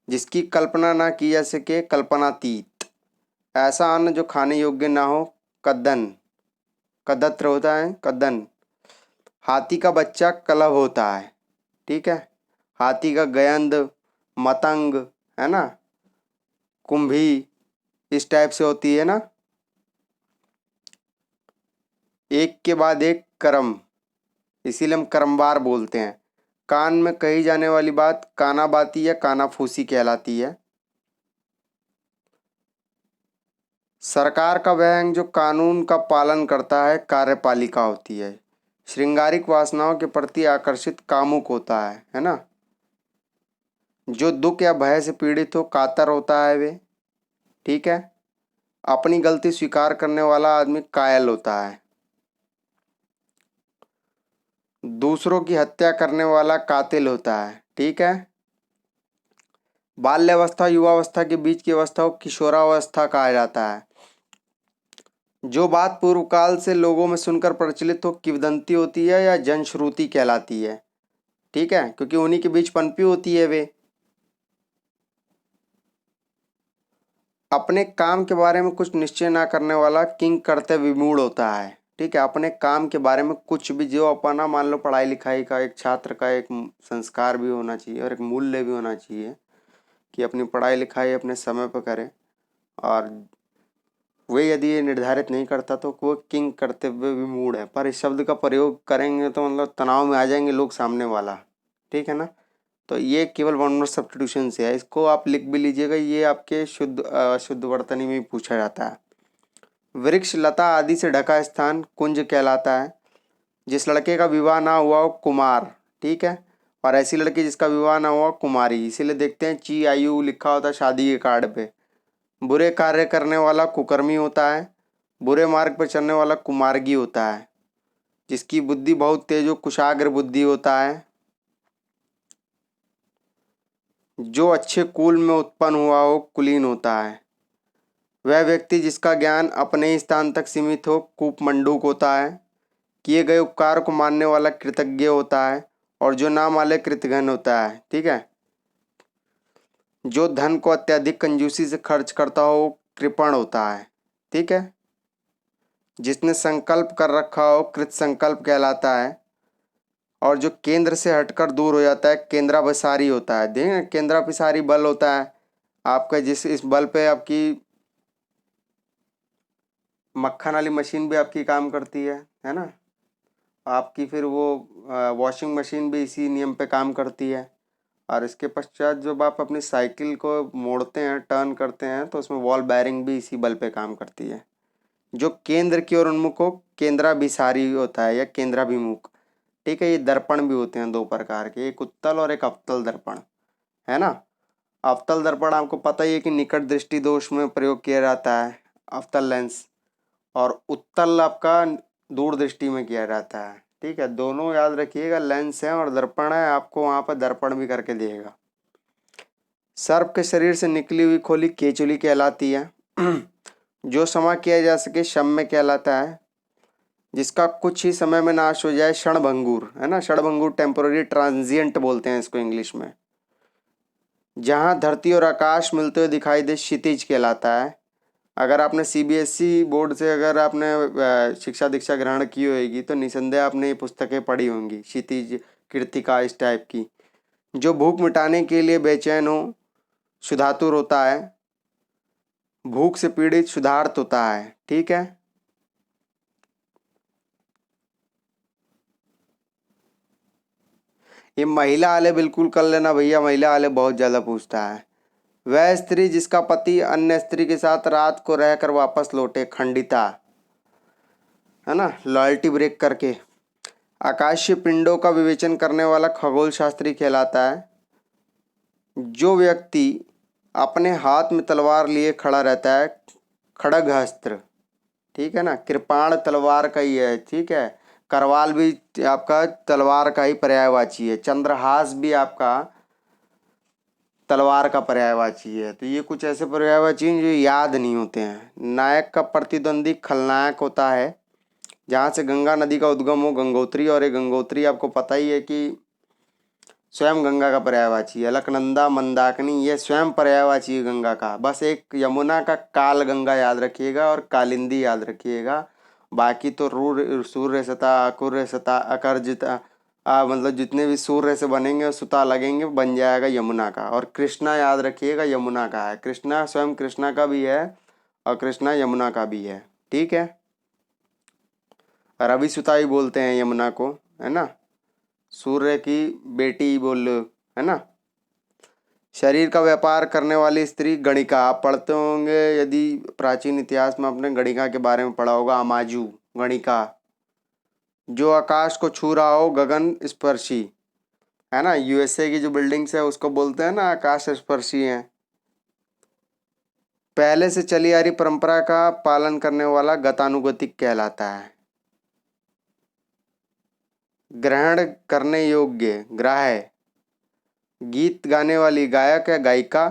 [SPEAKER 1] जिसकी कल्पना ना की जा सके, कल्पनातीत। ऐसा अन्न जो खाने योग्य ना हो, कद्दन, कदत्र होता है, कद्दन। हाथी का बच्चा कलभ होता है, ठीक है। हाथी का गयंद, मतंग, है ना, कुंभी, इस टाइप से होती है ना। एक के बाद एक कर्म, इसीलिए हम कर्मवार बोलते हैं। कान में कही जाने वाली बात कानाबाती या कानाफूसी कहलाती है। सरकार का वह अंग जो कानून का पालन करता है, कार्यपालिका होती है। श्रृंगारिक वासनाओं के प्रति आकर्षित कामुक होता है ना। जो दुख या भय से पीड़ित हो, कातर होता है वे, ठीक है। अपनी गलती स्वीकार करने वाला आदमी कायल होता है। दूसरों की हत्या करने वाला कातिल होता है, ठीक है। बाल्यावस्था युवावस्था के बीच की अवस्था को किशोरावस्था कहा जाता है। जो बात पूर्व काल से लोगों में सुनकर प्रचलित हो, किंवदंती होती है या जनश्रुति कहलाती है, ठीक है, क्योंकि उन्हीं के बीच पनपी होती है वे। अपने काम के बारे में कुछ निश्चय ना करने वाला किंग करते विमूढ़ होता है, ठीक है। अपने काम के बारे में कुछ भी, जो अपना मान लो पढ़ाई लिखाई का एक छात्र का एक संस्कार भी होना चाहिए और एक मूल्य भी होना चाहिए कि अपनी पढ़ाई लिखाई अपने समय पर करे। और वे यदि ये निर्धारित नहीं करता तो वो किंग करते हुए विमूढ़ है। पर इस शब्द का प्रयोग करेंगे तो मतलब तनाव में आ जाएंगे लोग सामने वाला, ठीक है ना। तो ये केवल वन वर्ड सब्स्टिट्यूशन से है, इसको आप लिख भी लीजिएगा, ये आपके शुद्ध शुद्ध वर्तनी में भी पूछा जाता है। वृक्ष लता आदि से ढका स्थान कुंज कहलाता है। जिस लड़के का विवाह ना हुआ हो कुमार, ठीक है, और ऐसी लड़की जिसका विवाह ना हुआ कुमारी, इसीलिए देखते हैं ची आयु लिखा होता है शादी के कार्ड पे। बुरे कार्य करने वाला कुकर्मी होता है। बुरे मार्ग पर चलने वाला कुमार्गी होता है। जिसकी बुद्धि बहुत तेज हो कुशाग्र बुद्धि होता है। जो अच्छे कुल में उत्पन्न हुआ हो कुलीन होता है। वह व्यक्ति जिसका ज्ञान अपने ही स्थान तक सीमित हो कूपमंडूक होता है। किए गए उपकार को मानने वाला कृतज्ञ होता है, और जो ना माने कृतघ्न होता है। ठीक है। जो धन को अत्यधिक कंजूसी से खर्च करता हो कृपण होता है। ठीक है। जिसने संकल्प कर रखा हो कृत संकल्प कहलाता है, और जो केंद्र से हटकर दूर हो जाता है केंद्राभिसारी होता है। देखें केंद्राभिसारी बल होता है आपका, जिस इस बल पे आपकी मक्खन वाली मशीन भी आपकी काम करती है ना। आपकी फिर वो वॉशिंग मशीन भी इसी नियम पे काम करती है। और इसके पश्चात जब आप अपनी साइकिल को मोड़ते हैं टर्न करते हैं तो उसमें वॉल बैरिंग भी इसी बल पे काम करती है। जो केंद्र की ओर उन्मुख हो केंद्राभिसारी होता है या केंद्राभिमुख। ठीक है। ये दर्पण भी होते हैं दो प्रकार के, एक उत्तल और एक अवतल दर्पण, है ना। अवतल दर्पण आपको पता ही है कि निकट दृष्टि दोष में प्रयोग किया जाता है अवतल लेंस, और उत्तल आपका दूर दृष्टि में किया जाता है। ठीक है। दोनों याद रखिएगा, लेंस है और दर्पण है, आपको वहाँ पर दर्पण भी करके दिएगा। सर्प के शरीर से निकली हुई खोली केचुली कहलाती है। जो क्षमा किया जा सके क्षम्य कहलाता है। जिसका कुछ ही समय में नाश हो जाए क्षणभंगुर, है ना। क्षणभंगुर टेम्पोररी ट्रांजिएंट बोलते हैं इसको इंग्लिश में। जहाँ धरती और आकाश मिलते हुए दिखाई दे क्षितिज कहलाता है। अगर आपने सीबीएसई बोर्ड से अगर आपने शिक्षा दीक्षा ग्रहण की होगी तो निसंदेह आपने ये पुस्तकें पढ़ी होंगी, क्षितिज कृतिका इस टाइप की। जो भूख मिटाने के लिए बेचैन हो क्षुधातुर होता है। भूख से पीड़ित क्षुधार्त होता है। ठीक है। ये महिला वाले बिल्कुल कर लेना भैया, महिला वाले बहुत ज़्यादा पूछता है। वह स्त्री जिसका पति अन्य स्त्री के साथ रात को रहकर वापस लौटे खंडिता, है ना, लॉयल्टी ब्रेक करके। आकाशीय पिंडों का विवेचन करने वाला खगोल शास्त्री कहलाता है। जो व्यक्ति अपने हाथ में तलवार लिए खड़ा रहता है खड़गहस्त्र, ठीक है ना, कृपाण तलवार का ही है। ठीक है। करवाल भी आपका तलवार का ही पर्यायवाची है। चंद्रहास भी आपका तलवार का पर्यायवाची है। तो ये कुछ ऐसे पर्यायवाची हैं जो याद नहीं होते हैं। नायक का प्रतिद्वंदी खलनायक होता है। जहाँ से गंगा नदी का उद्गम हो गंगोत्री, और ये गंगोत्री आपको पता ही है कि स्वयं गंगा का पर्यायवाची है। अलकनंदा मंदाकिनी ये स्वयं पर्यायवाची है गंगा का। बस एक यमुना का काल गंगा याद रखिएगा और कालिंदी याद रखिएगा। बाकी तो रूर सूर्य सता अकुर्य सता अकर्जिता मतलब जितने भी सूर्य से बनेंगे सुता लगेंगे बन जाएगा यमुना का। और कृष्णा याद रखिएगा यमुना का है। कृष्णा स्वयं कृष्णा का भी है और कृष्णा यमुना का भी है। ठीक है। रवि सुता ही बोलते हैं यमुना को, है ना। सूर्य की बेटी बोल, है ना। शरीर का व्यापार करने वाली स्त्री गणिका, आप पढ़ते होंगे यदि प्राचीन इतिहास में आपने गणिका के बारे में पढ़ा होगा। अमाजू गणिका। जो आकाश को छू रहा हो गगन स्पर्शी, है ना। यूएसए की जो बिल्डिंग्स है उसको बोलते हैं ना आकाश स्पर्शी है। पहले से चली आ रही परंपरा का पालन करने वाला गतानुगतिक कहलाता है। ग्रहण करने योग्य ग्राह्य। गीत गाने वाली गायक या गायिका।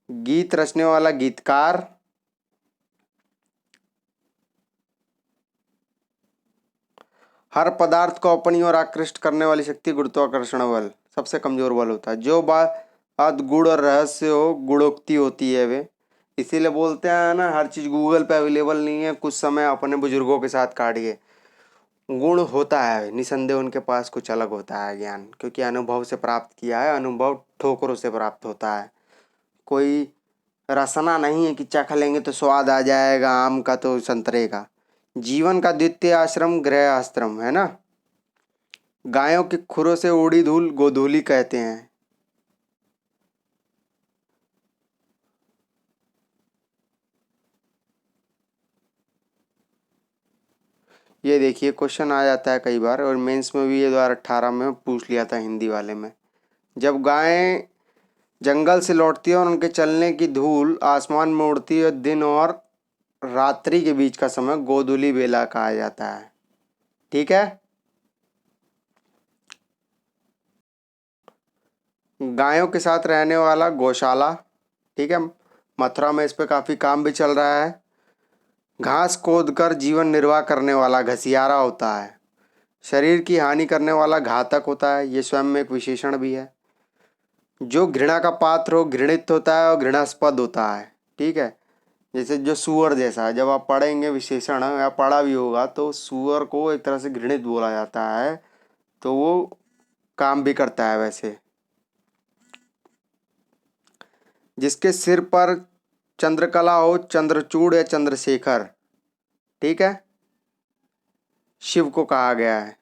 [SPEAKER 1] गीत रचने वाला गीतकार। हर पदार्थ को अपनी ओर आकृष्ट करने वाली शक्ति गुरुत्वाकर्षण बल सबसे कमजोर बल होता है। जो बात गुड़ और रहस्य हो गुणोक्ति होती है वे। इसीलिए बोलते हैं ना हर चीज़ गूगल पे अवेलेबल नहीं है। कुछ समय अपने बुजुर्गों के साथ काटिए। गुण होता है निसंदेह, उनके पास कुछ अलग होता है ज्ञान, क्योंकि अनुभव से प्राप्त किया है। अनुभव ठोकरों से प्राप्त होता है। कोई रसना नहीं है कि चख लेंगे तो स्वाद आ जाएगा आम का तो संतरे का। जीवन का द्वितीय आश्रम गृह आश्रम, है ना। गायों के खुरों से उड़ी धूल गोधूली कहते हैं। ये देखिए क्वेश्चन आ जाता है कई बार, और मेंस में भी ये 2018 में पूछ लिया था हिंदी वाले में। जब गायें जंगल से लौटती है और उनके चलने की धूल आसमान में उड़ती है, दिन और रात्रि के बीच का समय गोधूली बेला कहा जाता है। ठीक है। गायों के साथ रहने वाला गौशाला। ठीक है। मथुरा में इस पे काफ़ी काम भी चल रहा है। घास खोदकर जीवन निर्वाह करने वाला घसियारा होता है। शरीर की हानि करने वाला घातक होता है, ये स्वयं में एक विशेषण भी है। जो घृणा का पात्र हो घृणित होता है और घृणास्पद होता है। ठीक है। जैसे जो सुअर जैसा है, जब आप पढ़ेंगे विशेषण या पढ़ा भी होगा तो सुअर को एक तरह से घृणित बोला जाता है, तो वो काम भी करता है वैसे। जिसके सिर पर चंद्रकला हो, चंद्रचूड़ या चंद्रशेखर, ठीक है, शिव को कहा गया है।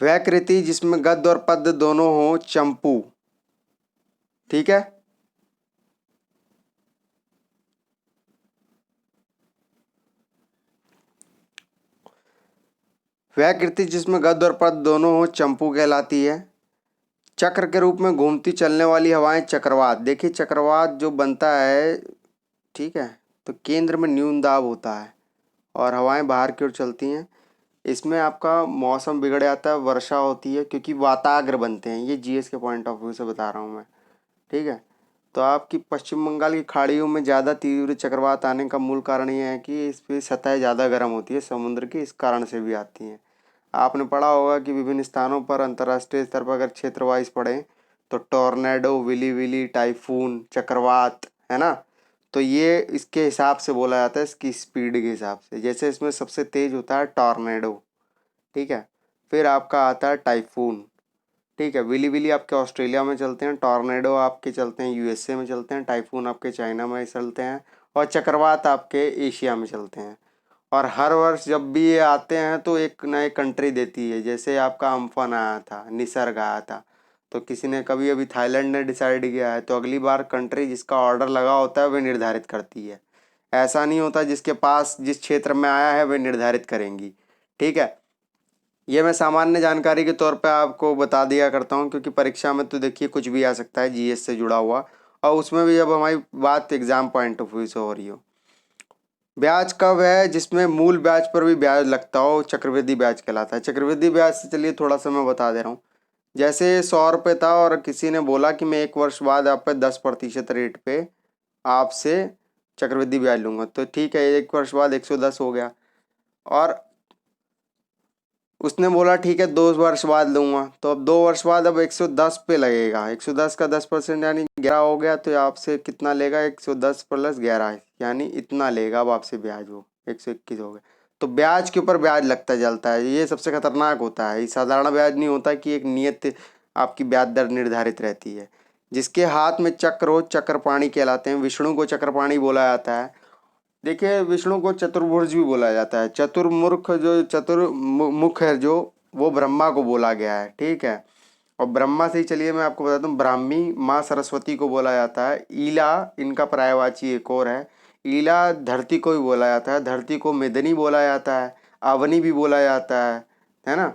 [SPEAKER 1] वह कृति जिसमें गद्य और पद्य दोनों हो, चंपू। ठीक है। वह कृति जिसमें गद्य और पद्य दोनों हो, चंपू कहलाती है। चक्र के रूप में घूमती चलने वाली हवाएं चक्रवात। देखिए चक्रवात जो बनता है, ठीक है, तो केंद्र में न्यून दाब होता है और हवाएं बाहर की ओर चलती हैं। इसमें आपका मौसम बिगड़ जाता है, वर्षा होती है, क्योंकि वाताग्र बनते हैं। ये जीएस के पॉइंट ऑफ व्यू से बता रहा हूँ मैं। ठीक है। तो आपकी पश्चिम बंगाल की खाड़ियों में ज़्यादा तीव्र चक्रवात आने का मूल कारण ये है कि इस पर सतह ज़्यादा गर्म होती है समुद्र की, इस कारण से भी आती हैं। आपने पढ़ा होगा कि विभिन्न स्थानों पर अंतर्राष्ट्रीय स्तर पर अगर क्षेत्र वाइज पढ़ें तो टॉर्नेडो, विली विली, टाइफून, चक्रवात, है ना, तो ये इसके हिसाब से बोला जाता है, इसकी स्पीड के हिसाब से। जैसे इसमें सबसे तेज होता है टॉर्नेडो। ठीक है। फिर आपका आता है टाइफून। ठीक है। विली विली आपके ऑस्ट्रेलिया में चलते हैं, टॉर्नेडो आपके चलते हैं यूएसए में चलते हैं, टाइफून आपके चाइना में चलते हैं, और चक्रवात आपके एशिया में चलते हैं। और हर वर्ष जब भी ये आते हैं तो एक नए कंट्री देती है। जैसे आपका अम्फन आया था, निसर्ग आया था, तो किसी ने कभी अभी थाईलैंड ने डिसाइड किया है, तो अगली बार कंट्री जिसका ऑर्डर लगा होता है वे निर्धारित करती है। ऐसा नहीं होता जिसके पास जिस क्षेत्र में आया है वे निर्धारित करेंगी। ठीक है। ये मैं सामान्य जानकारी के तौर पे आपको बता दिया करता हूँ, क्योंकि परीक्षा में तो देखिए कुछ भी आ सकता है जीएस से जुड़ा हुआ, और उसमें भी जब हमारी बात एग्जाम पॉइंट ऑफ व्यू से हो रही हो। ब्याज कब है जिसमें मूल ब्याज पर भी ब्याज लगता हो, चक्रवृद्धि ब्याज कहलाता है। चक्रवृद्धि ब्याज से चलिए थोड़ा सा मैं बता दे रहा हूँ। जैसे 100 रुपये था और किसी ने बोला कि मैं 1 वर्ष बाद आप पे 10% रेट पे आपसे चक्रवृद्धि ब्याज लूँगा, तो ठीक है, 1 वर्ष बाद 110 हो गया। और उसने बोला ठीक है 2 वर्ष बाद लूँगा, तो अब 2 वर्ष बाद अब 110 पे लगेगा। 110 का 10% यानी 11 हो गया, तो आपसे कितना लेगा, 110 प्लस 11 यानी इतना लेगा अब आपसे ब्याज, वो 121 हो गया। तो ब्याज के ऊपर ब्याज लगता चलता है, ये सबसे खतरनाक होता है। ये साधारण ब्याज नहीं होता कि एक नियत आपकी ब्याज दर निर्धारित रहती है। जिसके हाथ में चक्र हो चक्रपाणी कहलाते हैं। विष्णु को चक्रपाणी बोला जाता है। देखिए विष्णु को चतुर्भुज भी बोला जाता है। चतुर्मुख जो चतुर्मुख है जो, वो ब्रह्मा को बोला गया है। ठीक है। और ब्रह्मा से ही चलिए मैं आपको बताता हूँ, ब्राह्मी माँ सरस्वती को बोला जाता है। ईला इनका पर्यायवाची एक और है। ईला धरती को भी बोला जाता है, धरती को मेदनी बोला जाता है, अवनी भी बोला जाता है ना,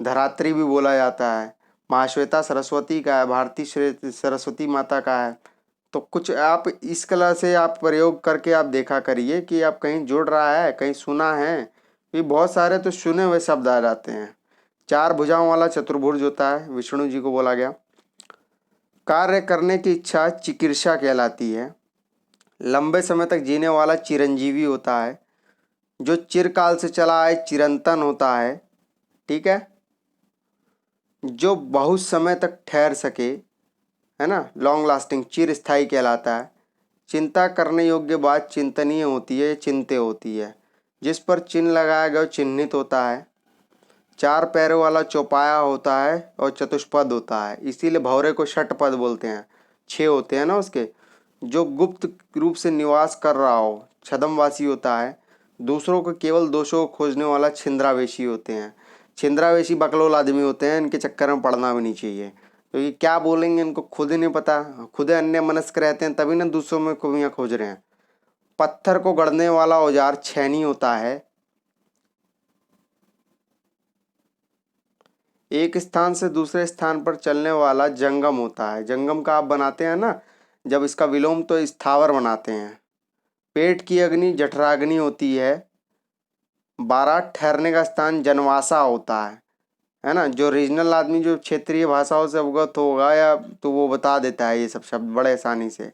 [SPEAKER 1] धरात्री भी बोला जाता है। महाश्वेता सरस्वती का है, भारती सरस्वती माता का है। तो कुछ आप इस कला से आप प्रयोग करके आप देखा करिए कि आप कहीं जुड़ रहा है, कहीं सुना है। ये बहुत सारे तो सुने हुए शब्द आ जाते हैं। 4 भुजाओं वाला चतुर्भुज होता है, विष्णु जी को बोला गया। कार्य करने की इच्छा चिकित्सा कहलाती है। लंबे समय तक जीने वाला चिरंजीवी होता है। जो चिरकाल से चला आए चिरंतन होता है। ठीक है। जो बहुत समय तक ठहर सके, है ना, लॉन्ग लास्टिंग, चिर स्थायी कहलाता है। चिंता करने योग्य बात चिंतनीय होती है, चिंत्य होती है। जिस पर चिन्ह लगाया गया चिन्हित होता है। 4 पैरों वाला चौपाया होता है और चतुष्पद होता है, इसीलिए भौरे को षटपद बोलते हैं। 6 होते हैं ना उसके। जो गुप्त रूप से निवास कर रहा हो छद्मवासी होता है। दूसरों को केवल दोषों को खोजने वाला छिंद्रावेशी होते हैं। छिंद्रावेशी बकलोल आदमी होते हैं, इनके चक्कर में पड़ना भी नहीं चाहिए। तो ये क्या बोलेंगे इनको खुद ही नहीं पता, खुद अन्य मनस्क रहते हैं, तभी ना दूसरों में खूबियाँ खोज रहे हैं। पत्थर को गढ़ने वाला औजार छेनी होता है। एक स्थान से दूसरे स्थान पर चलने वाला जंगम होता है। जंगम का आप बनाते हैं ना, जब इसका विलोम तो स्थावर बनाते हैं। पेट की अग्नि जठराग्नि होती है। बारात ठहरने का स्थान जनवासा होता है ना। जो रीजनल आदमी जो क्षेत्रीय भाषाओं से अवगत होगा या तो वो बता देता है ये सब शब्द बड़े आसानी से।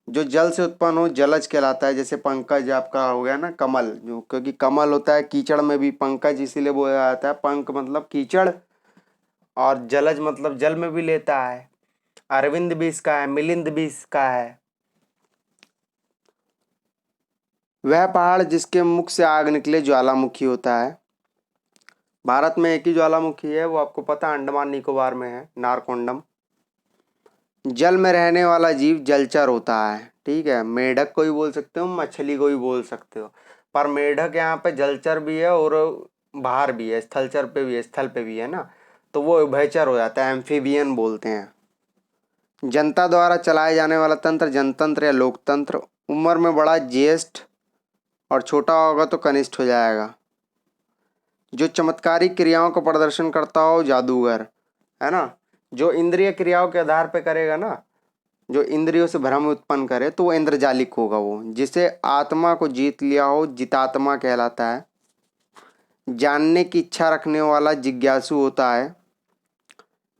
[SPEAKER 1] जो जल से उत्पन्न हो जलज कहलाता है। जैसे पंकज आपका हो गया ना, कमल, जो क्योंकि कमल होता है कीचड़ में भी पंकज इसीलिए बोला जाता है। पंक मतलब कीचड़, और जलज मतलब जल में भी लेता है। अरविंद भी इसका है, मिलिंद भी इसका है। वह पहाड़ जिसके मुख से आग निकले ज्वालामुखी होता है। भारत में एक ही ज्वालामुखी है, वो आपको पता है, अंडमान निकोबार में है, नारकोंडम। जल में रहने वाला जीव जलचर होता है। ठीक है, मेढक को भी बोल सकते हो, मछली को भी बोल सकते हो, पर मेढक यहाँ पे जलचर भी है और बाहर भी है, स्थलचर पे भी है, स्थल पे भी है ना, तो वो उभयचर हो जाता है, एम्फीबियन बोलते हैं। जनता द्वारा चलाए जाने वाला तंत्र जनतंत्र या लोकतंत्र। उम्र में बड़ा ज्येष्ठ और छोटा होगा तो कनिष्ठ हो जाएगा। जो चमत्कारिक क्रियाओं का प्रदर्शन करता हो जादूगर, है ना। जो इंद्रिय क्रियाओं के आधार पे करेगा ना, जो इंद्रियों से भ्रम उत्पन्न करे तो वो इंद्रजालिक होगा। वो जिसे आत्मा को जीत लिया हो जितात्मा कहलाता है। जानने की इच्छा रखने वाला जिज्ञासु होता है।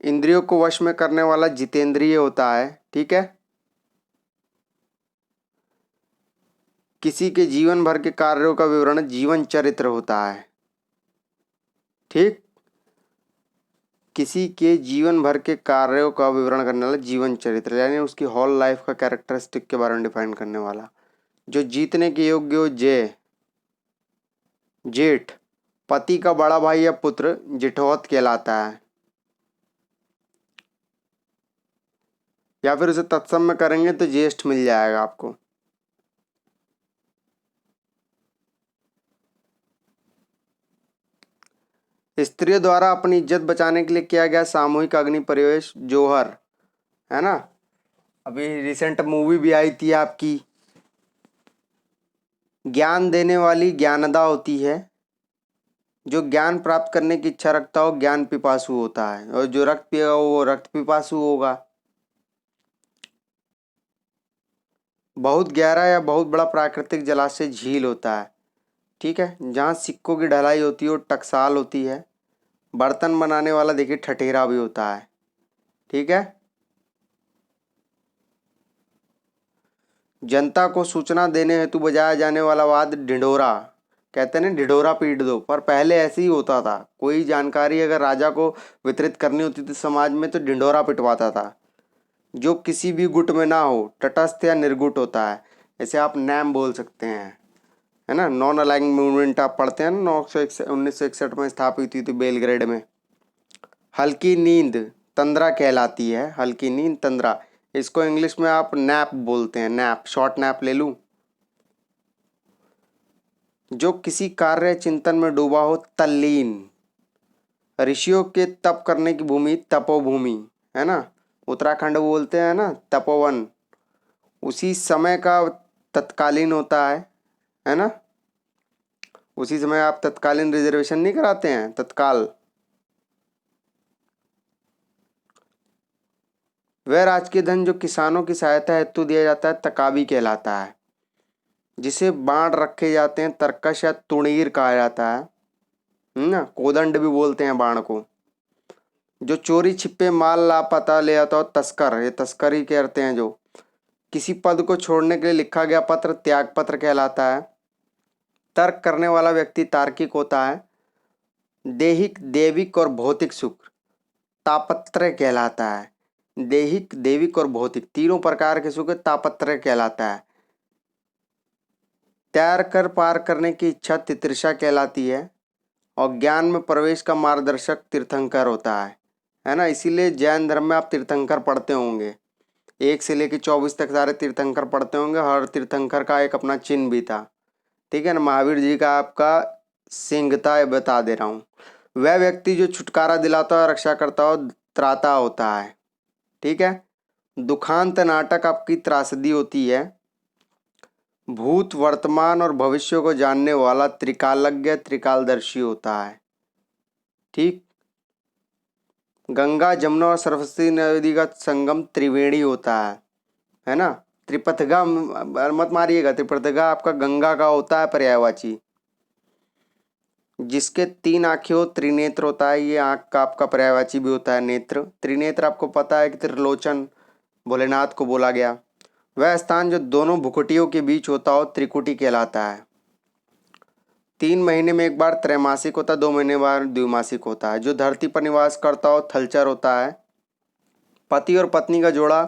[SPEAKER 1] इंद्रियों को वश में करने वाला जितेंद्रिय होता है। ठीक है। किसी के जीवन भर के कार्यों का विवरण जीवन चरित्र होता है। ठीक, किसी के जीवन भर के कार्यों का विवरण करने वाला जीवन चरित्र, यानी उसकी होल लाइफ का कैरेक्टरिस्टिक के बारे में डिफाइन करने वाला। जो जीतने के योग्य हो जय जेठ। पति का बड़ा भाई या पुत्र जेठोत कहलाता है। या फिर उसे तत्सम में करेंगे तो ज्येष्ठ मिल जाएगा आपको। स्त्रियों द्वारा अपनी इज्जत बचाने के लिए किया गया सामूहिक अग्नि प्रवेश जोहर, है ना। अभी रिसेंट मूवी भी आई थी आपकी। ज्ञान देने वाली ज्ञानदा होती है। जो ज्ञान प्राप्त करने की इच्छा रखता हो ज्ञान पिपासु होता है, और जो रक्त पिएगा वो रक्त पिपासु होगा। बहुत गहरा या बहुत बड़ा प्राकृतिक जलाशय झील होता है। ठीक है, जहाँ सिक्कों की ढलाई होती है वो टकसाल होती है। बर्तन बनाने वाला देखिए ठठेरा भी होता है। ठीक है। जनता को सूचना देने हेतु बजाया जाने वाला वाद्य ढिंढोरा, कहते हैं ना ढिंढोरा पीट दो, पर पहले ऐसे ही होता था। कोई जानकारी अगर राजा को वितरित करनी होती थी समाज में तो ढिंढोरा पिटवाता था। जो किसी भी गुट में ना हो, तटस्थ या निर्गुट होता है। जैसे आप नैम बोल सकते हैं, है ना। नॉन अलाइंग मूवमेंट आप पढ़ते हैं ना, 1961 में स्थापित हुई थी बेलग्रेड में। हल्की नींद तंद्रा कहलाती है। हल्की नींद तंद्रा, इसको इंग्लिश में आप नैप बोलते हैं। नैप, शॉर्ट नैप ले लूं। जो किसी कार्य चिंतन में डूबा हो तल्लीन। ऋषियों के तप करने की भूमि तपोभूमि, है ना। उत्तराखंड बोलते हैं ना तपोवन, उसी समय का तत्कालीन होता है ना। उसी समय आप तत्कालीन रिजर्वेशन नहीं कराते हैं, तत्काल। वह राजकीय धन जो किसानों की सहायता हेतु दिया जाता है तकाबी कहलाता है। जिसे बाण रखे जाते हैं तरकश या तुणीर कहा जाता है ना। कोदंड भी बोलते हैं बाण को। जो चोरी छिपे माल लापता ले आता हो तस्कर, ये तस्करी करते हैं। जो किसी पद को छोड़ने के लिए लिखा गया पत्र त्याग पत्र कहलाता है। तर्क करने वाला व्यक्ति तार्किक होता है। देहिक देविक और भौतिक सुख तापत्रय कहलाता है। देहिक देविक और भौतिक तीनों प्रकार के सुख तापत्रय कहलाता है। तैर कर पार करने की इच्छा तितृषा कहलाती है। और ज्ञान में प्रवेश का मार्गदर्शक तीर्थंकर होता है ना। इसीलिए जैन धर्म में आप तीर्थंकर पढ़ते होंगे, 1 से लेकर 24 तक सारे तीर्थंकर पढ़ते होंगे। हर तीर्थंकर का एक अपना चिन्ह भी था। ठीक है ना। महावीर जी का आपका सिंह था, बता दे रहा हूँ। वह व्यक्ति जो छुटकारा दिलाता हो रक्षा करता हो त्राता होता है। ठीक है। दुखांत नाटक आपकी त्रासदी होती है। भूत, वर्तमान और भविष्य को जानने वाला त्रिकालज्ञ, त्रिकालदर्शी होता है। ठीक। गंगा, जमुना और सरस्वती नदी का संगम त्रिवेणी होता है ना। त्रिपथगा मत मारिएगा, त्रिपथगा आपका गंगा का होता है पर्यायवाची। जिसके 3 आंखें हो, त्रिनेत्र होता है। ये आंख का आपका पर्यायवाची भी होता है नेत्र। त्रिनेत्र आपको पता है कि त्रिलोचन भोलेनाथ को बोला गया। वह स्थान जो दोनों भुकुटियों के बीच होता हो त्रिकुटी कहलाता है। 3 महीने में एक बार त्रैमासिक होता है, 2 महीने बाद द्विमासिक होता है। जो धरती पर निवास करता हो थलचर होता है। पति और पत्नी का जोड़ा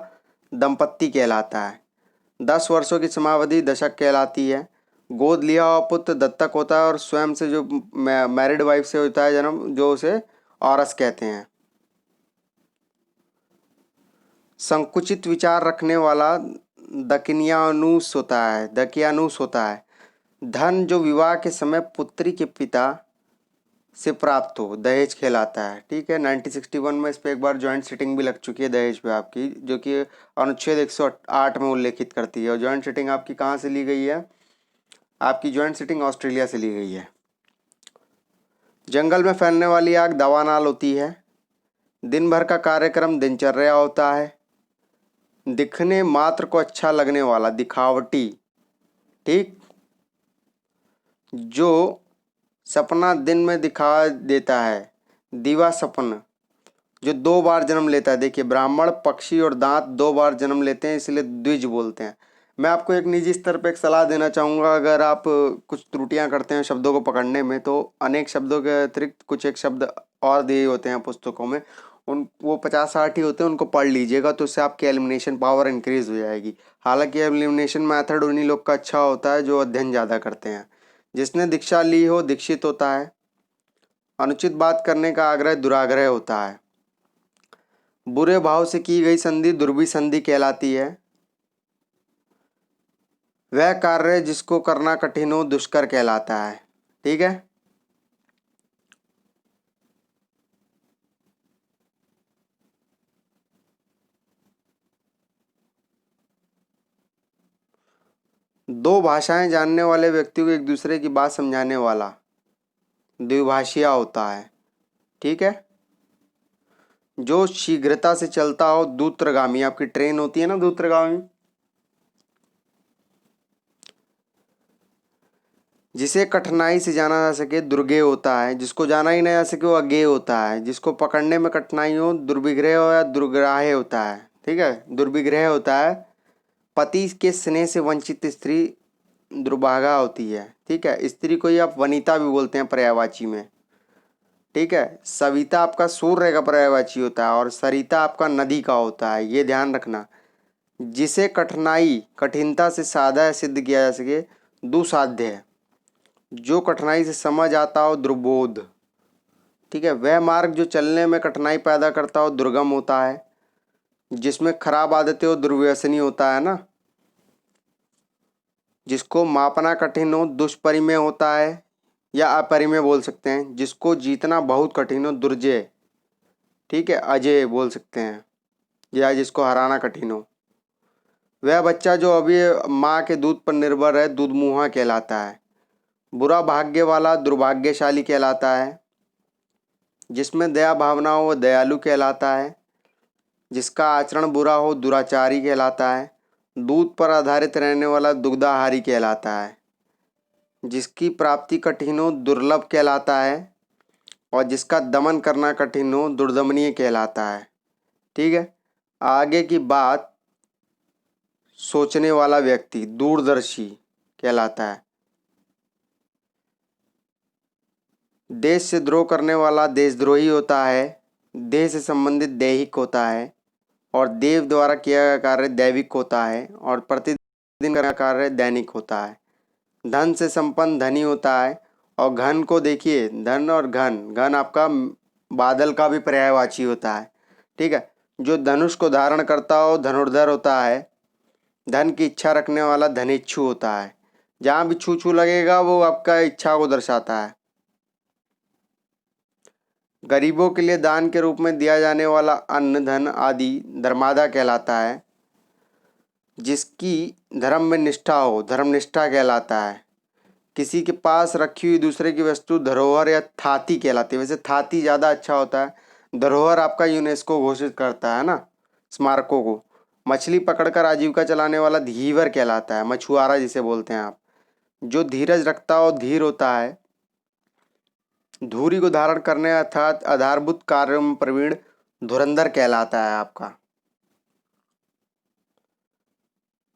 [SPEAKER 1] दंपत्ति कहलाता है। 10 वर्षों की समावधि दशक कहलाती है। गोद लिया हुआ पुत्र दत्तक होता है और स्वयं से जो मैरिड वाइफ से होता है जन्म, जो उसे औरस कहते हैं। संकुचित विचार रखने वाला दकियानुस होता है। धन जो विवाह के समय पुत्री के पिता से प्राप्त हो दहेज कहलाता है। ठीक है। 1961 में इस पर एक बार ज्वाइंट सिटिंग भी लग चुकी है दहेज पे आपकी, जो कि अनुच्छेद 108 में उल्लेखित करती है। और ज्वाइंट सिटिंग आपकी कहाँ से ली गई है? आपकी ज्वाइंट सिटिंग ऑस्ट्रेलिया से ली गई है। जंगल में फैलने वाली आग दावानल होती है। दिन भर का कार्यक्रम दिनचर्या होता है। दिखने मात्र को अच्छा लगने वाला दिखावटी। ठीक। जो सपना दिन में दिखा देता है दिवा सपन। जो 2 बार जन्म लेता है, देखिए ब्राह्मण, पक्षी और दांत 2 बार जन्म लेते हैं, इसलिए द्विज बोलते हैं। मैं आपको एक निजी स्तर पर एक सलाह देना चाहूँगा। अगर आप कुछ त्रुटियां करते हैं शब्दों को पकड़ने में, तो अनेक शब्दों के अतिरिक्त कुछ एक शब्द और दिए होते हैं पुस्तकों में, उन वो 50-60 ही होते हैं, उनको पढ़ लीजिएगा, तो उससे आपकी एलिमिनेशन पावर इंक्रीज हो जाएगी। हालांकि एलिमिनेशन मेथड उन्हीं लोग का अच्छा होता है जो अध्ययन ज़्यादा करते हैं। जिसने दीक्षा ली हो दीक्षित होता है। अनुचित बात करने का आग्रह दुराग्रह होता है। बुरे भाव से की गई संधि दुर्भी संधि कहलाती है। वह कार्य जिसको करना कठिन हो दुष्कर कहलाता है। ठीक है। दो भाषाएं जानने वाले व्यक्ति को एक दूसरे की बात समझाने वाला द्विभाषिया होता है। ठीक है। जो शीघ्रता से चलता हो दूत्रगामी, आपकी ट्रेन होती है ना दूत्रगामी। जिसे कठिनाई से जाना जा सके दुर्गेय होता है। जिसको जाना ही नहीं जा सके वो अज्ञेय होता है। जिसको पकड़ने में कठिनाई हो दुर्विग्रह हो या दुर्ग्राह्य होता है। ठीक है। दुर्विग्रह होता है। पति के स्नेह से वंचित स्त्री दुर्भागा होती है। ठीक है। स्त्री को ही आप वनिता भी बोलते हैं पर्यायवाची में। ठीक है। सविता आपका सूर्य का पर्यायवाची होता है और सरिता आपका नदी का होता है, ये ध्यान रखना। जिसे कठिनता से साधा या सिद्ध किया जा सके दुसाध्य है। जो कठिनाई से समझ आता हो दुर्बोध। ठीक है। वह मार्ग जो चलने में कठिनाई पैदा करता हो दुर्गम होता है। जिसमें खराब आदतें हो दुर्व्यसनी होता है ना। जिसको मापना कठिन हो दुष्परिमेय होता है या अपरिमेय बोल सकते हैं। जिसको जीतना बहुत कठिन हो दुर्जय। ठीक है। अजय बोल सकते हैं, या जिसको हराना कठिन हो। वह बच्चा जो अभी माँ के दूध पर निर्भर है दूधमुहा कहलाता है। बुरा भाग्य वाला दुर्भाग्यशाली कहलाता है। जिसमें दया भावना हो वह दयालु कहलाता है। जिसका आचरण बुरा हो दुराचारी कहलाता है। दूध पर आधारित रहने वाला दुग्धाहारी कहलाता है। जिसकी प्राप्ति कठिन हो दुर्लभ कहलाता है। और जिसका दमन करना कठिन हो दुर्दमनीय कहलाता है। ठीक है। आगे की बात सोचने वाला व्यक्ति दूरदर्शी कहलाता है। देश से द्रोह करने वाला देशद्रोही होता है। देह से संबंधित दैहिक होता है। और देव द्वारा किया गया कार्य दैविक होता है। और प्रतिदिन का कार्य दैनिक होता है। धन से संपन्न धनी होता है। और घन को देखिए, धन और घन, घन आपका बादल का भी पर्यायवाची होता है। ठीक है। जो धनुष को धारण करता हो धनुर्धर होता है। धन की इच्छा रखने वाला धनिच्छु होता है। जहाँ भी छू छू लगेगा वो आपका इच्छा को दर्शाता है। गरीबों के लिए दान के रूप में दिया जाने वाला अन्न धन आदि धर्मादा कहलाता है। जिसकी धर्म में निष्ठा हो, धर्मनिष्ठा कहलाता है। किसी के पास रखी हुई दूसरे की वस्तु धरोहर या थाती कहलाती है। वैसे थाती ज़्यादा अच्छा होता है। धरोहर आपका यूनेस्को घोषित करता है ना स्मारकों को। मछली पकड़कर आजीविका चलाने वाला धीवर कहलाता है, मछुआरा जिसे बोलते हैं आप। जो धीरज रखता हो धीर होता है। धूरी को धारण करने अर्थात आधारभूत कार्यों में प्रवीण धुरंधर कहलाता है आपका।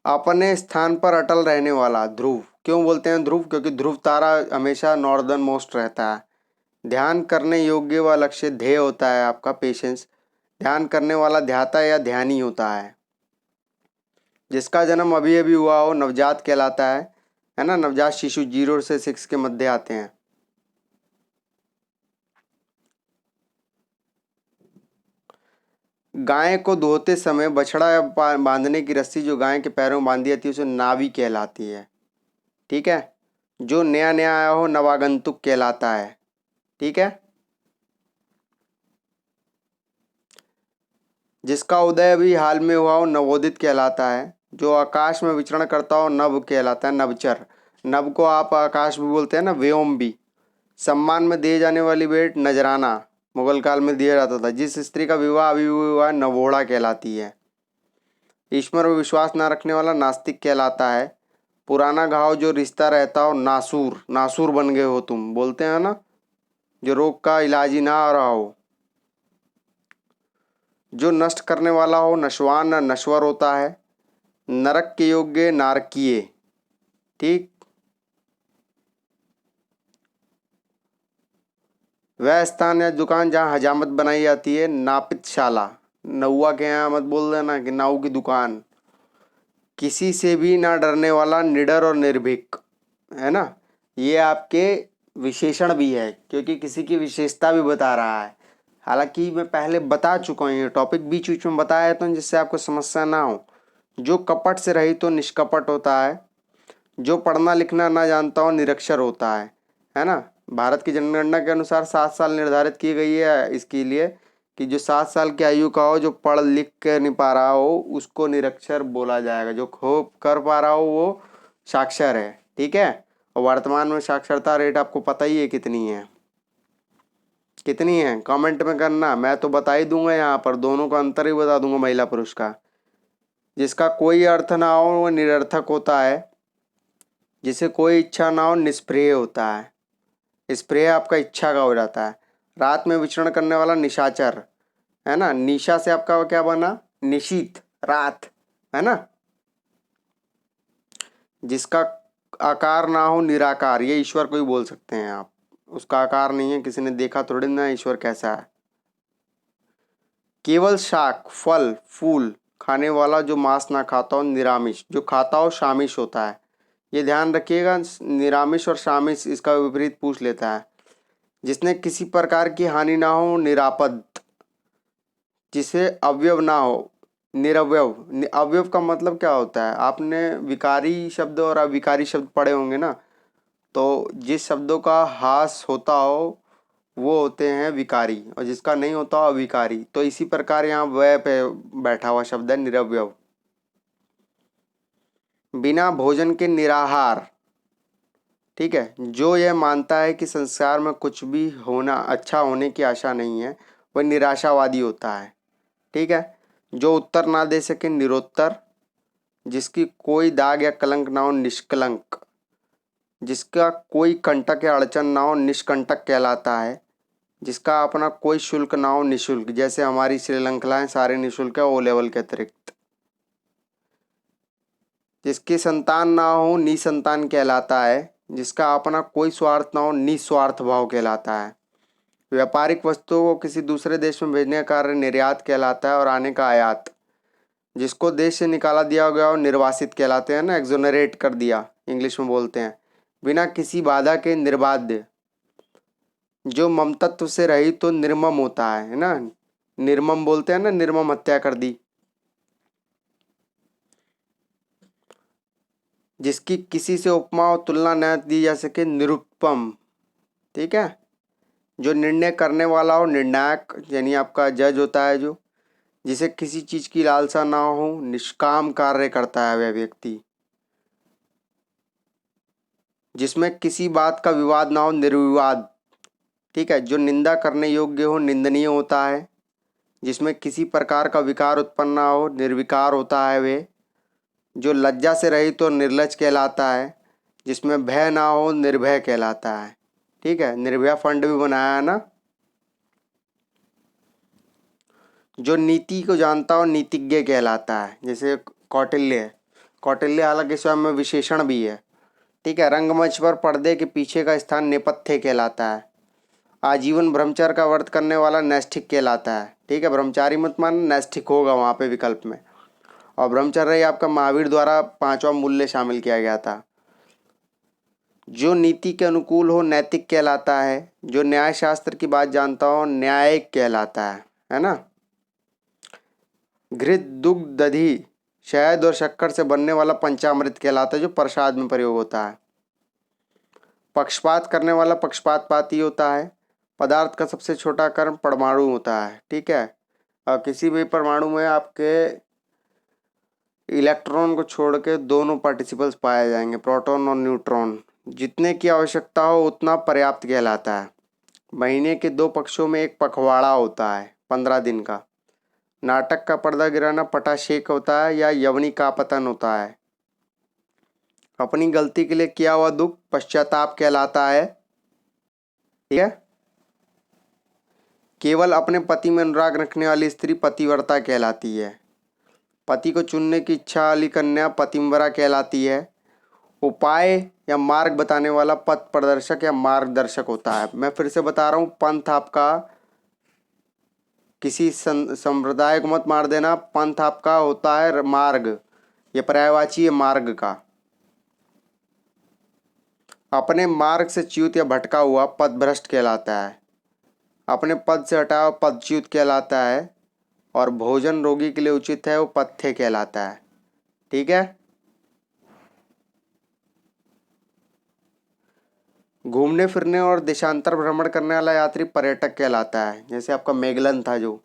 [SPEAKER 1] अपने स्थान पर अटल रहने वाला ध्रुव। क्यों बोलते हैं ध्रुव? क्योंकि ध्रुव तारा हमेशा नॉर्दर्न मोस्ट रहता है। ध्यान करने योग्य व लक्ष्य ध्येय होता है आपका पेशेंस। ध्यान करने वाला ध्याता या ध्यानी होता है। जिसका जन्म अभी अभी हुआ हो नवजात कहलाता है ना। नवजात शिशु 0 से 6 के मध्य आते हैं। गाय को धोते समय बछड़ा या बांधने की रस्सी जो गाय के पैरों में बांधी जाती है उसे नावी कहलाती है। ठीक है। जो नया नया आया हो नवागंतुक कहलाता है। ठीक है। जिसका उदय अभी हाल में हुआ हो नवोदित कहलाता है। जो आकाश में विचरण करता हो नभ कहलाता है, नभचर। नभ को आप आकाश भी बोलते हैं ना, व्योम भी। सम्मान में दिए जाने वाली भेंट नजराना मुगल काल में दिया जाता था। जिस स्त्री का विवाह अभी हुआ है नवोढ़ा कहलाती है। ईश्वर में विश्वास न रखने वाला नास्तिक कहलाता है। पुराना घाव जो रिश्ता रहता हो नासूर, नासूर बन गए हो तुम बोलते हैं ना, जो रोग का इलाज ही ना आ रहा हो। जो नष्ट करने वाला हो नशवान न नश्वर होता है। नरक के योग्य नारकीय। ठीक। वह स्थान या दुकान जहाँ हजामत बनाई जाती है नापितशाला। नौआ के यहाँ मत बोल देना कि नाऊ की दुकान। किसी से भी ना डरने वाला निडर और निर्भीक, है ना। ये आपके विशेषण भी है क्योंकि किसी की विशेषता भी बता रहा है। हालांकि मैं पहले बता चुका हूँ ये टॉपिक बीच बीच में बताया तो जिससे आपको समस्या ना हो। जो कपट से रहित तो निष्कपट होता है। जो पढ़ना लिखना ना जानता हो निरक्षर होता है ना। भारत की जनगणना के अनुसार 7 साल निर्धारित की गई है इसके लिए कि जो 7 साल की आयु का हो, जो पढ़ लिख कर नहीं पा रहा हो उसको निरक्षर बोला जाएगा। जो खूब कर पा रहा हो वो साक्षर है। ठीक है। और वर्तमान में साक्षरता रेट आपको पता ही है कितनी है। कितनी है कमेंट में करना, मैं तो बता ही दूंगा। यहाँ पर दोनों का अंतर ही बता दूंगा महिला पुरुष का। जिसका कोई अर्थ ना हो वो निरर्थक होता है। जिसे कोई इच्छा ना हो निष्प्रिय होता है। स्प्रे आपका इच्छा का हो जाता है। रात में विचरण करने वाला निशाचर, है ना। निशा से आपका क्या बना निशीत, रात, है ना। जिसका आकार ना हो निराकार, ये ईश्वर को ही बोल सकते हैं आप। उसका आकार नहीं है, किसी ने देखा थोड़ी ना ईश्वर कैसा है। केवल शाक फल फूल खाने वाला जो मांस ना खाता हो निरामिष। जो खाता हो शामिश होता है। ये ध्यान रखिएगा, निरामिष और शामिश इसका विपरीत पूछ लेता है। जिसने किसी प्रकार की हानि ना हो निरापद। जिसे अवयव ना हो निरवयव। अवयव का मतलब क्या होता है? आपने विकारी शब्द और अविकारी शब्द पढ़े होंगे ना। तो जिस शब्दों का हास होता हो वो होते हैं विकारी और जिसका नहीं होता हो अविकारी। तो इसी प्रकार यहाँ व्यय पे बैठा हुआ शब्द है निरवयव। बिना भोजन के निराहार। ठीक है। जो यह मानता है कि संसार में कुछ भी होना अच्छा होने की आशा नहीं है वह निराशावादी होता है। ठीक है। जो उत्तर ना दे सके निरुत्तर। जिसकी कोई दाग या कलंक ना हो निष्कलंक। जिसका कोई कंटक या अड़चन ना हो निष्कंटक कहलाता है। जिसका अपना कोई शुल्क ना हो निशुल्क। जैसे हमारी श्रीलंकाएं सारे निशुल्क है ओ लेवल के अतिरिक्त। जिसकी संतान ना हो निसंतान कहलाता है। जिसका अपना कोई स्वार्थ ना हो निस्वार्थ भाव कहलाता है। व्यापारिक वस्तुओं को किसी दूसरे देश में भेजने का कार्य निर्यात कहलाता है और आने का आयात। जिसको देश से निकाला दिया गया हो निर्वासित कहलाते हैं ना, एक्सोनरेट कर दिया इंग्लिश में बोलते हैं। बिना किसी बाधा के निर्बाध्य। जो ममतत्व से रहित तो निर्मम होता है ना। निर्मम बोलते हैं ना, निर्मम हत्या कर दी। जिसकी किसी से उपमा और तुलना न दी जा सके निरुपम। ठीक है। जो निर्णय करने वाला हो निर्णायक, यानी आपका जज होता है जो। जिसे किसी चीज की लालसा ना हो, निष्काम कार्य करता है वह व्यक्ति। जिसमें किसी बात का विवाद ना हो, निर्विवाद। ठीक है, जो निंदा करने योग्य हो, निंदनीय होता है। जिसमें किसी प्रकार का विकार उत्पन्न ना हो, निर्विकार होता है वे। जो लज्जा से रहित तो निर्लज कहलाता है। जिसमें भय ना हो, निर्भय कहलाता है। ठीक है, निर्भया फंड भी बनाया है ना। जो नीति को जानता हो, नीतिज्ञ कहलाता है। जैसे कौटिल्य है। कौटिल्य हालांकि स्वयं में विशेषण भी है। ठीक है, रंगमंच पर पर्दे के पीछे का स्थान नेपथ्य कहलाता है। आजीवन ब्रह्मचर्य का व्रत करने वाला नैष्ठिक कहलाता है। ठीक है, ब्रह्मचारी मत मान, नैष्ठिक होगा वहाँ पे विकल्प में। और ब्रह्मचर्य ही आपका महावीर द्वारा 5वां मूल्य शामिल किया गया था। जो नीति के अनुकूल हो, नैतिक कहलाता है। जो न्याय शास्त्र की बात जानता हो, न्यायिक कहलाता है ना। घृत, दुग्ध, दधी, शहद और शक्कर से बनने वाला पंचामृत कहलाता है, जो प्रसाद में प्रयोग होता है। पक्षपात करने वाला पक्षपातपाती होता है। पदार्थ का सबसे छोटा कण परमाणु होता है। ठीक है, और किसी भी परमाणु में आपके इलेक्ट्रॉन को छोड़ के दोनों पार्टिसिपल्स पाए जाएंगे, प्रोटॉन और न्यूट्रॉन। जितने की आवश्यकता हो उतना पर्याप्त कहलाता है। महीने के 2 पक्षों में एक पखवाड़ा होता है 15 दिन का। नाटक का पर्दा गिराना पटाक्षेप होता है या यवनी का पतन होता है। अपनी गलती के लिए किया हुआ दुख पश्चाताप कहलाता है। ठीक है, केवल अपने पति में अनुराग रखने वाली स्त्री पतिव्रता कहलाती है। पति को चुनने की इच्छा वाली कन्या पतिव्रता कहलाती है। उपाय या मार्ग बताने वाला पथ प्रदर्शक या मार्गदर्शक होता है। मैं फिर से बता रहा हूँ, पंथ आपका किसी संप्रदाय को मत मार देना। पंथ आपका होता है मार्ग, ये पर्यायवाची है मार्ग का। अपने मार्ग से च्युत या भटका हुआ पथभ्रष्ट कहलाता है। अपने पद से हटा हुआ पदच्युत कहलाता है। और भोजन रोगी के लिए उचित है वो पथ्य कहलाता है। ठीक है, घूमने फिरने और देशांतर भ्रमण करने वाला यात्री पर्यटक कहलाता है। जैसे आपका मेगलन था, जो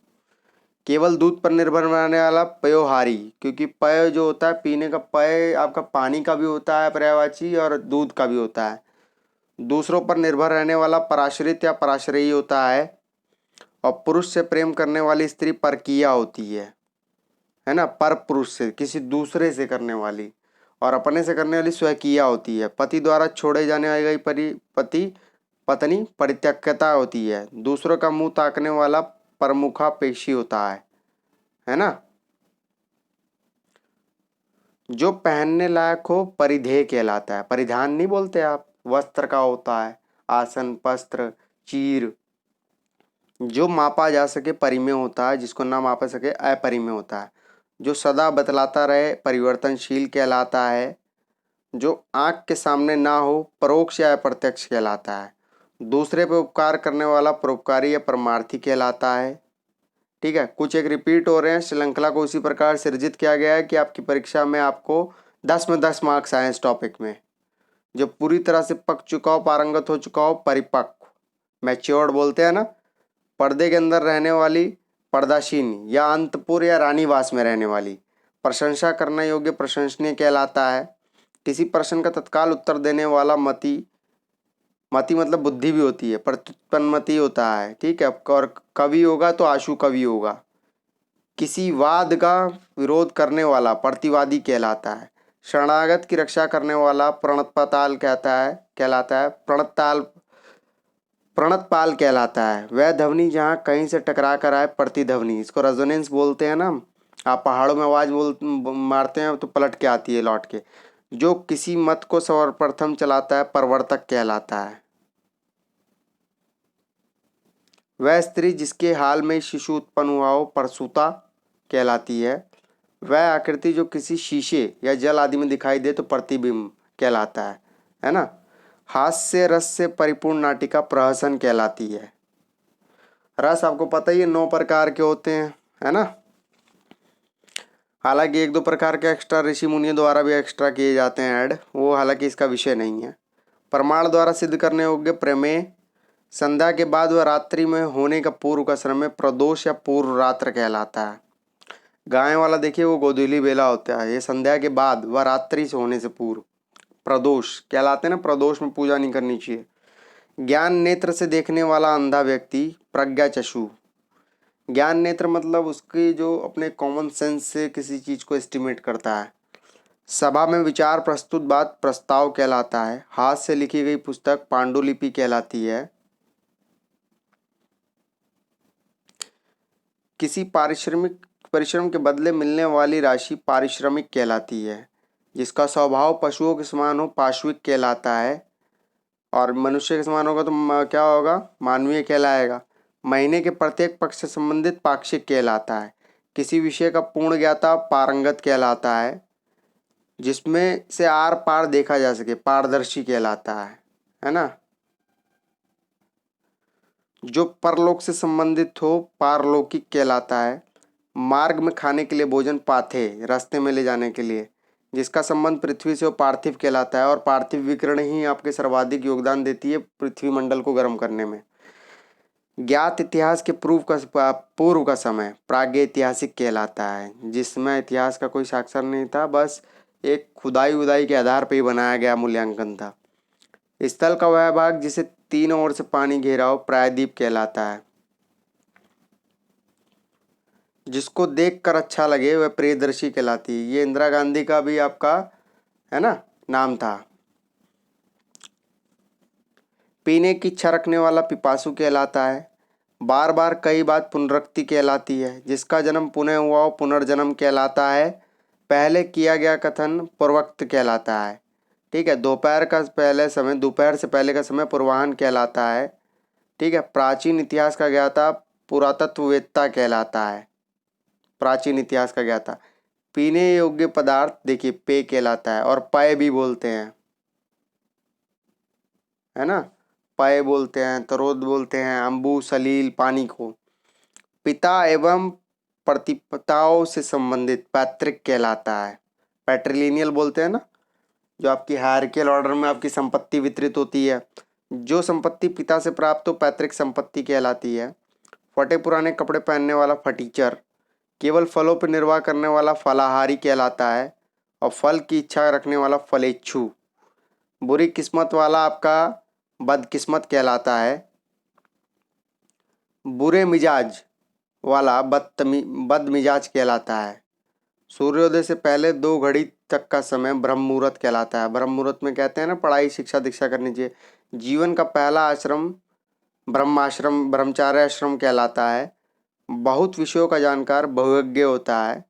[SPEAKER 1] केवल दूध पर निर्भर रहने वाला पयोहारी। क्योंकि पय जो होता है पीने का, पय आपका पानी का भी होता है पर्यायवाची, और दूध का भी होता है। दूसरों पर निर्भर रहने वाला पराश्रित या पराश्रयी होता है। और पुरुष से प्रेम करने वाली स्त्री परकीया होती है ना। पर पुरुष से, किसी दूसरे से करने वाली। और अपने से करने वाली स्वकीया होती है। पति द्वारा छोड़े जाने वाली पति पत्नी परित्यक्ता होती है। दूसरों का मुंह ताकने वाला प्रमुखा पेशी होता है ना। जो पहनने लायक हो परिधेय कहलाता है। परिधान नहीं बोलते आप, वस्त्र का होता है। आसन, वस्त्र, चीर। जो मापा जा सके परिमेय होता है, जिसको ना मापा सके अपरिमेय होता है। जो सदा बतलाता रहे परिवर्तनशील कहलाता है। जो आंख के सामने ना हो परोक्ष या अप्रत्यक्ष कहलाता है। दूसरे पे उपकार करने वाला परोपकारी या परमार्थी कहलाता है। ठीक है, कुछ एक रिपीट हो रहे हैं। श्रृंखला को उसी प्रकार सृजित किया गया है कि आपकी परीक्षा में आपको 10 में 10 मार्क्स आए इस टॉपिक में। जो पूरी तरह से पक चुका हो, पारंगत हो चुका हो, परिपक्व, मैच्योर्ड बोलते हैं ना। पर्दे के अंदर रहने वाली पर्दाशीन या अंतपुर या रानीवास में रहने वाली। प्रशंसा करने योग्य प्रशंसनीय कहलाता है। किसी प्रश्न का तत्काल उत्तर देने वाला मति। मति मतलब बुद्धि भी होती है, प्रत्युत्पन्नमति होता है। ठीक है, और कवि होगा तो आशु कवि होगा। किसी वाद का विरोध करने वाला प्रतिवादी कहलाता है। शरणागत की रक्षा करने वाला प्रणतपाल कहलाता है। प्रणतपाल कहलाता है। वह ध्वनि जहाँ कहीं से टकरा कर आए, प्रतिध्वनि। इसको रेजोनेंस बोलते हैं ना। आप पहाड़ों में आवाज मारते हैं तो पलट के आती है लौट के। जो किसी मत को सर्वप्रथम चलाता है प्रवर्तक कहलाता है। वह स्त्री जिसके हाल में शिशु उत्पन्न हुआ हो प्रसूता कहलाती है। वह आकृति जो किसी शीशे या जल आदि में दिखाई दे तो प्रतिबिंब कहलाता है ना। हास्य रस से परिपूर्ण नाटिका प्रहसन कहलाती है। रस आपको पता ही है 9 प्रकार के होते हैं, है ना। हालांकि 1-2 प्रकार के एक्स्ट्रा ऋषि मुनियों द्वारा भी एक्स्ट्रा किए जाते हैं ऐड, वो हालांकि इसका विषय नहीं है। प्रमाण द्वारा सिद्ध करने योग्य प्रमेय। संध्या के बाद व रात्रि में होने का पूर्व का समय प्रदोष या पूर्व रात्र कहलाता है। गाय वाला देखिए वो गोधूली बेला होता है, ये संध्या के बाद व रात्रि से होने से पूर्व। प्रदोष कहलाते हैं ना, प्रदोष में पूजा नहीं करनी चाहिए। ज्ञान नेत्र से देखने वाला अंधा व्यक्ति प्रज्ञा चक्षु। ज्ञान नेत्र मतलब उसकी जो अपने कॉमन सेंस से किसी चीज को एस्टिमेट करता है। सभा में विचार प्रस्तुत बात प्रस्ताव कहलाता है। हाथ से लिखी गई पुस्तक पांडुलिपि कहलाती है। किसी पारिश्रमिक परिश्रम के बदले मिलने वाली राशि पारिश्रमिक कहलाती है। जिसका स्वभाव पशुओं के समान हो पाशविक कहलाता है। और मनुष्य के समान होगा तो क्या होगा, मानवीय कहलाएगा। महीने के प्रत्येक पक्ष से संबंधित पाक्षिक कहलाता है। किसी विषय का पूर्ण ज्ञाता पारंगत कहलाता है। जिसमें से आर पार देखा जा सके पारदर्शी कहलाता है ना। जो परलोक से संबंधित हो पारलौकिक कहलाता है। मार्ग में खाने के लिए भोजन पाथे रास्ते में ले जाने के लिए। जिसका संबंध पृथ्वी से हो पार्थिव कहलाता है। और पार्थिव विकिरण ही आपके सर्वाधिक योगदान देती है पृथ्वी मंडल को गर्म करने में। ज्ञात इतिहास के पूर्व का समय प्रागैतिहासिक कहलाता है। जिसमें इतिहास का कोई साक्षर नहीं था, बस एक खुदाई उदाई के आधार पर ही बनाया गया मूल्यांकन था। स्थल का वह भाग जिसे तीनों ओर से पानी घेरा हो प्रायद्वीप कहलाता है। जिसको देखकर अच्छा लगे वह प्रियदर्शी कहलाती है। ये इंदिरा गांधी का भी आपका है ना नाम था। पीने की इच्छा रखने वाला पिपासु कहलाता है। बार बार कई बात पुनरुक्ति कहलाती है। जिसका जन्म पुनः हुआ हो पुनर्जन्म कहलाता है। पहले किया गया कथन पूर्वोक्त कहलाता है। ठीक है। दोपहर का पहले समय, दोपहर से पहले का समय पूर्वाह्न कहलाता है। ठीक है। प्राचीन इतिहास का ज्ञाता पुरातत्ववेत्ता कहलाता है। प्राचीन इतिहास का ज्ञाता। पीने योग्य पदार्थ देखिए पेय कहलाता है। और पेय भी बोलते हैं, है ना। पेय बोलते हैं, तरोद बोलते हैं, अम्बु सलील पानी को। पिता एवं प्रतिपताओं से संबंधित पैतृक कहलाता है। पैट्रिलिनियल बोलते हैं ना, जो आपकी हायरार्कियल ऑर्डर में आपकी संपत्ति वितरित होती है। जो संपत्ति पिता से प्राप्त हो पैतृक संपत्ति कहलाती है। फटे पुराने कपड़े पहनने वाला फटीचर। केवल फलों पर निर्वाह करने वाला फलाहारी कहलाता है। और फल की इच्छा रखने वाला फलेच्छु। बुरी किस्मत वाला आपका बदकिस्मत कहलाता है। बुरे मिजाज वाला बदमिजाज कहलाता है। सूर्योदय से पहले 2 घड़ी तक का समय ब्रह्म मुहूर्त कहलाता है। ब्रह्म मुहूर्त में कहते हैं ना पढ़ाई शिक्षा दीक्षा करनी चाहिए। जीवन का पहला आश्रम ब्रह्माश्रम ब्रह्मचार्य आश्रम कहलाता है। बहुत विषयों का जानकार बहुयज्ञ होता है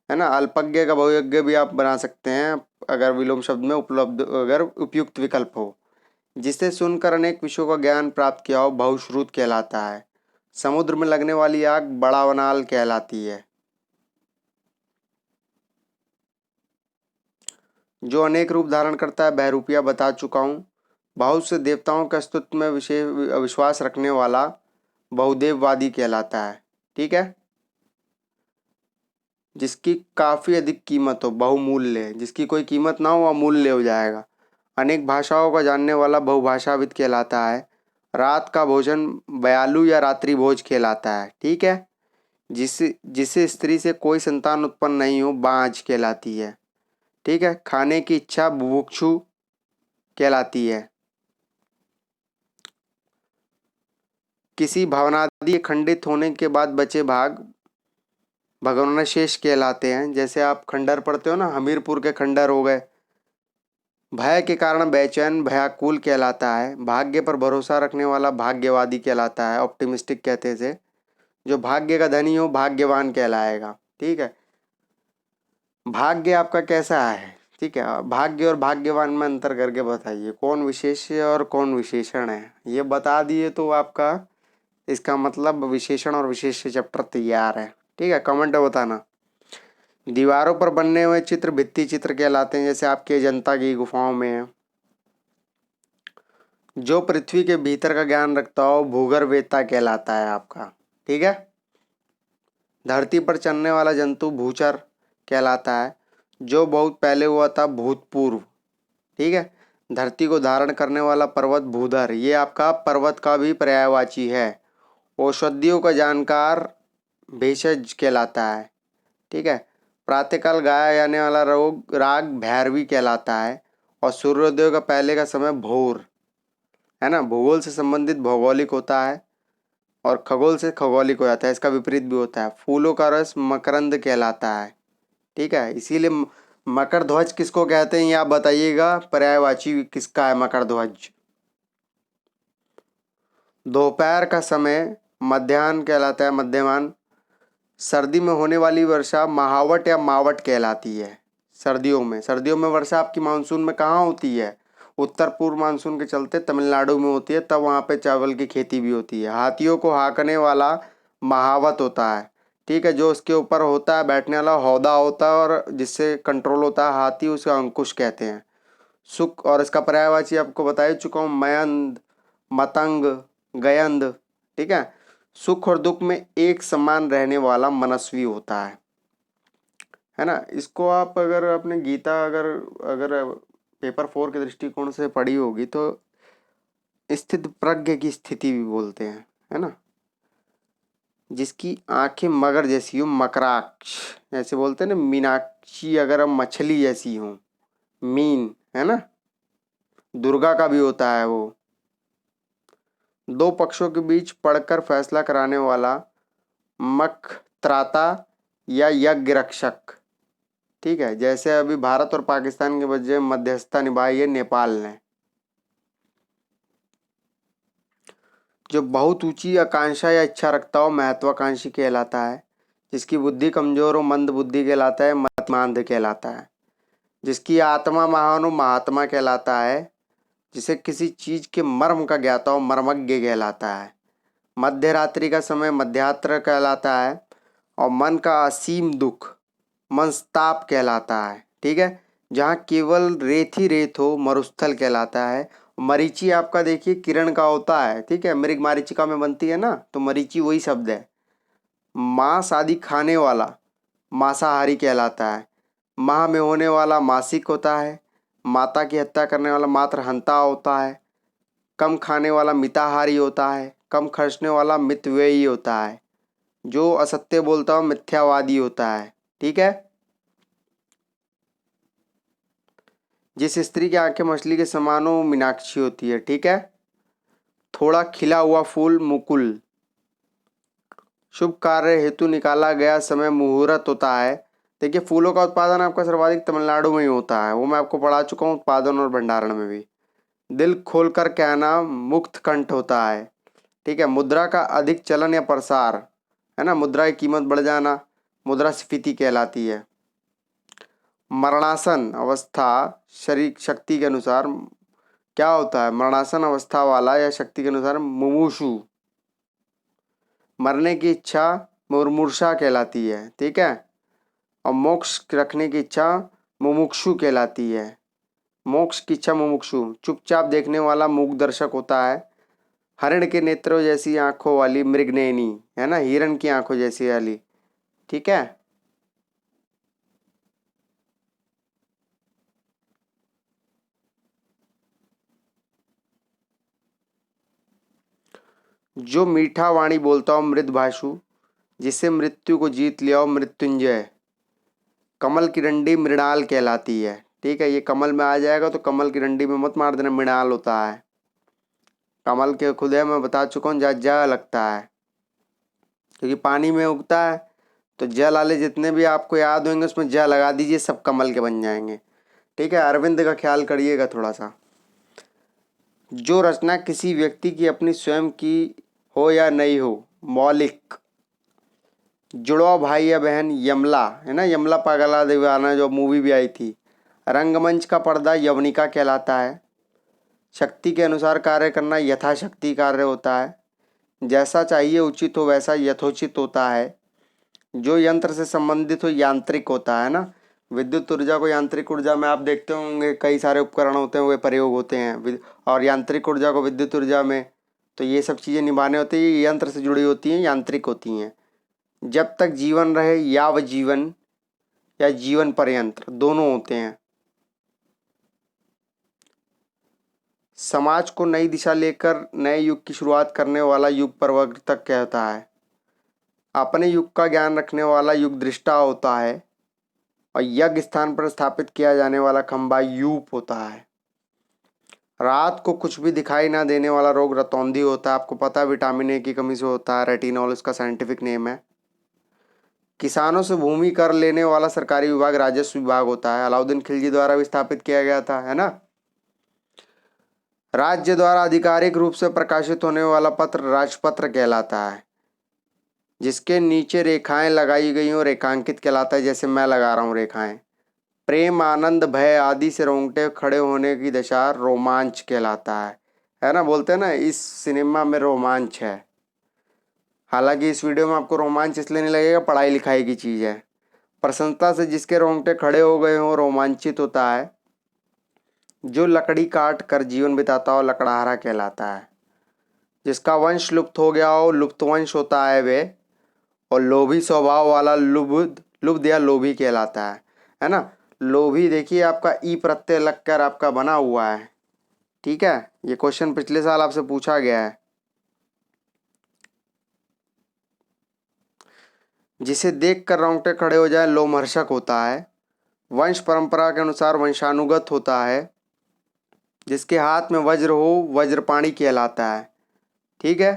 [SPEAKER 1] ना। अल्पज्ञ का बहुयज्ञ भी आप बना सकते हैं अगर विलोम शब्द में उपलब्ध अगर उपयुक्त विकल्प हो। जिसे सुनकर अनेक विषयों का ज्ञान प्राप्त किया हो बहुश्रुत कहलाता है। समुद्र में लगने वाली आग बड़ा वनाल कहलाती है। जो अनेक रूप धारण करता है बहरूपिया बता चुका हूँ। बहुत से देवताओं के अस्तित्व में विशेष विश्वास रखने वाला बहुदेववादी कहलाता है। ठीक है। जिसकी काफ़ी अधिक कीमत हो बहुमूल्य, जिसकी कोई कीमत ना हो अमूल्य हो जाएगा। अनेक भाषाओं का जानने वाला बहुभाषाविद कहलाता है। रात का भोजन बयालू या रात्रि भोज कहलाता है। ठीक है। जिसे जिसे स्त्री से कोई संतान उत्पन्न नहीं हो बांझ कहलाती है। ठीक है। खाने की इच्छा बुभुक्षु कहलाती है। किसी भवनादि खंडित होने के बाद बचे भाग भग्नावशेष कहलाते हैं। जैसे आप खंडर पढ़ते हो ना, हमीरपुर के खंडर हो गए। भय के कारण बेचैन भयाकुल कहलाता है। भाग्य पर भरोसा रखने वाला भाग्यवादी कहलाता है, ऑप्टिमिस्टिक कहते थे। जो भाग्य का धनी हो भाग्यवान कहलाएगा। ठीक है। भाग्य आपका कैसा है, ठीक है। भाग्य और भाग्यवान में अंतर करके बताइए कौन विशेष है और कौन विशेषण है। ये बता दिए तो आपका इसका मतलब विशेषण और विशेष चैप्टर तैयार है। ठीक है। कमेंट में बताना। दीवारों पर बनने हुए चित्र भित्ति चित्र कहलाते हैं, जैसे आपके जनता की गुफाओं में है। जो पृथ्वी के भीतर का ज्ञान रखता हो भूगर्भवेत्ता कहलाता है आपका। ठीक है। धरती पर चलने वाला जंतु भूचर कहलाता है। जो बहुत पहले हुआ था भूतपूर्व। ठीक है। धरती को धारण करने वाला पर्वत भूधर, ये आपका पर्वत का भी पर्यायवाची है। औषधियों का जानकार भेषज कहलाता है। ठीक है। प्रातःकाल गाया जाने वाला राग भैरवी कहलाता है और सूर्योदय का पहले का समय भोर, है ना। भूगोल से संबंधित भौगोलिक होता है और खगोल से खगोलिक हो जाता है, इसका विपरीत भी होता है। फूलों का रस मकरंद कहलाता है, ठीक है। इसीलिए मकर ध्वज किसको कहते हैं ये आप बताइएगा, पर्यायवाची किसका है मकर ध्वज। दोपहर का समय मध्याह्न कहलाता है, मध्यमान। सर्दी में होने वाली वर्षा महावट या मावट कहलाती है। सर्दियों में वर्षा आपकी मानसून में कहाँ होती है, उत्तर पूर्व मानसून के चलते तमिलनाडु में होती है, तब वहाँ पे चावल की खेती भी होती है। हाथियों को हाँकने वाला महावत होता है, ठीक है। जो उसके ऊपर होता है बैठने वाला हौदा होता है और जिससे कंट्रोल होता है हाथी, उसे अंकुश कहते हैं। सुख और इसका पर्यायवाची आपको बता ही चुका हूँ, मयंद, मतंग, गयंद, ठीक है। सुख और दुख में एक समान रहने वाला मनस्वी होता है ना। इसको आप अगर अपने गीता अगर अगर पेपर 4 के दृष्टिकोण से पढ़ी होगी तो स्थित प्रज्ञ की स्थिति भी बोलते हैं, है ना। जिसकी आंखें मगर जैसी हो, मकराक्ष ऐसे बोलते हैं ना। मीनाक्षी अगर हम मछली जैसी हो, मीन, है ना। दुर्गा का भी होता है वो। दो पक्षों के बीच पढ़कर फैसला कराने वाला मखत्राता या यज्ञ रक्षक, ठीक है। जैसे अभी भारत और पाकिस्तान के वजह मध्यस्थता निभाई है नेपाल ने। जो बहुत ऊंची आकांक्षा या इच्छा रखता हो महत्वाकांक्षी कहलाता है। जिसकी बुद्धि कमजोर हो मंद बुद्धि कहलाता है, मतिमांद कहलाता है। जिसकी आत्मा महान हो महात्मा कहलाता है। जिसे किसी चीज के मर्म का ज्ञाता हो मर्मज्ञ कहलाता है। मध्य रात्रि का समय मध्यात्र कहलाता है और मन का असीम दुख मनस्ताप कहलाता है, ठीक है। जहाँ केवल रेत ही रेत हो मरुस्थल कहलाता है। मरीचि आपका देखिए किरण का होता है, ठीक है। मृग मारीचिका में बनती है ना, तो मरीचि वही शब्द है। मांस आदि खाने वाला मांसाहारी कहलाता है। माह में होने वाला मासिक होता है। माता की हत्या करने वाला मात्र हंता होता है। कम खाने वाला मिताहारी होता है। कम खर्चने वाला मितव्ययी होता है। जो असत्य बोलता हो मिथ्यावादी होता है, ठीक है। जिस स्त्री की आंखें मछली के समान हो मीनाक्षी होती है, ठीक है। थोड़ा खिला हुआ फूल मुकुल। शुभ कार्य हेतु निकाला गया समय मुहूर्त होता है। देखिए फूलों का उत्पादन आपका सर्वाधिक तमिलनाडु में ही होता है, वो मैं आपको पढ़ा चुका हूँ उत्पादन और भंडारण में भी। दिल खोलकर कहना मुक्त कंठ होता है, ठीक है। मुद्रा का अधिक चलन या प्रसार, है ना, मुद्रा की कीमत बढ़ जाना मुद्रास्फीति कहलाती है। मरणासन अवस्था शरीर शक्ति के अनुसार क्या होता है, मरणासन अवस्था वाला या शक्ति के अनुसार मुमुक्षु। मरने की इच्छा मुर्मूर्षा कहलाती है, ठीक है। और मोक्ष रखने की इच्छा मुमुक्षु कहलाती है। मोक्ष की इच्छा मुमुक्षु। चुपचाप देखने वाला मूक दर्शक होता है। हरिण के नेत्रों जैसी आंखों वाली मृगनयनी, है ना, हिरण की आंखों जैसी वाली, ठीक है। जो मीठा वाणी बोलता हो मृदभाषु। जिसे मृत्यु को जीत लिया हो मृत्युंजय। कमल की डंडी मृणाल कहलाती है, ठीक है। ये कमल में आ जाएगा तो कमल की डंडी में मत मार देना, मृणाल होता है। कमल के खुदे मैं बता चुका हूँ जा लगता है क्योंकि पानी में उगता है। तो जल वाले जितने भी आपको याद होंगे उसमें ज लगा दीजिए, सब कमल के बन जाएंगे, ठीक है। अरविंद का ख्याल करिएगा थोड़ा सा। जो रचना किसी व्यक्ति की अपनी स्वयं की हो या नहीं हो मौलिक। जुड़वा भाई या बहन यमला, है ना, यमला पागला दीवाना जो मूवी भी आई थी। रंगमंच का पर्दा यवनिका कहलाता है। शक्ति के अनुसार कार्य करना यथाशक्ति कार्य होता है। जैसा चाहिए उचित हो वैसा यथोचित होता है। जो यंत्र से संबंधित हो यांत्रिक होता है ना। विद्युत ऊर्जा को यांत्रिक ऊर्जा में आप देखते होंगे कई सारे उपकरण होते हैं वे प्रयोग होते हैं और यांत्रिक ऊर्जा को विद्युत ऊर्जा में। तो ये सब चीज़ें निभाने होती है, ये यंत्र से जुड़ी होती हैं, यांत्रिक होती हैं। जब तक जीवन रहे याव जीवन या जीवन पर्यंत दोनों होते हैं। समाज को नई दिशा लेकर नए युग की शुरुआत करने वाला युग प्रवर्तक कहता है। अपने युग का ज्ञान रखने वाला युग दृष्टा होता है और यज्ञ स्थान पर स्थापित किया जाने वाला खंबा यूप होता है। रात को कुछ भी दिखाई ना देने वाला रोग रतौंधी होता है। आपको पता है विटामिन ए की कमी से होता है, रेटिनॉल उसका साइंटिफिक नेम है। किसानों से भूमि कर लेने वाला सरकारी विभाग राजस्व विभाग होता है। अलाउद्दीन खिलजी द्वारा भी स्थापित किया गया था, है ना। राज्य द्वारा आधिकारिक रूप से प्रकाशित होने वाला पत्र राजपत्र कहलाता है। जिसके नीचे रेखाएं लगाई गई हो रेखांकित कहलाता है। जैसे मैं लगा रहा हूँ रेखाएं। प्रेम, आनंद, भय आदि से रोंगटे खड़े होने की दशा रोमांच कहलाता है ना। बोलते हैं ना इस सिनेमा में रोमांच है। हालांकि इस वीडियो में आपको रोमांच इसलिए नहीं लगेगा, पढ़ाई लिखाई की चीज़ है। प्रसन्नता से जिसके रोंगटे खड़े हो गए हों रोमांचित होता है। जो लकड़ी काट कर जीवन बिताता हो लकड़हारा कहलाता है। जिसका वंश लुप्त हो गया हो लुप्तवंश होता है वे। और लोभी स्वभाव वाला लुब्ध लुब्ध या लोभी कहलाता है ना। लोभी देखिए आपका ई प्रत्यय लगकर आपका बना हुआ है, ठीक है। ये क्वेश्चन पिछले साल आपसे पूछा गया है। जिसे देखकर रोंगटे खड़े हो जाए लोमहर्षक होता है। वंश परंपरा के अनुसार वंशानुगत होता है। जिसके हाथ में वज्र हो वज्रपाणी कहलाता है, ठीक है।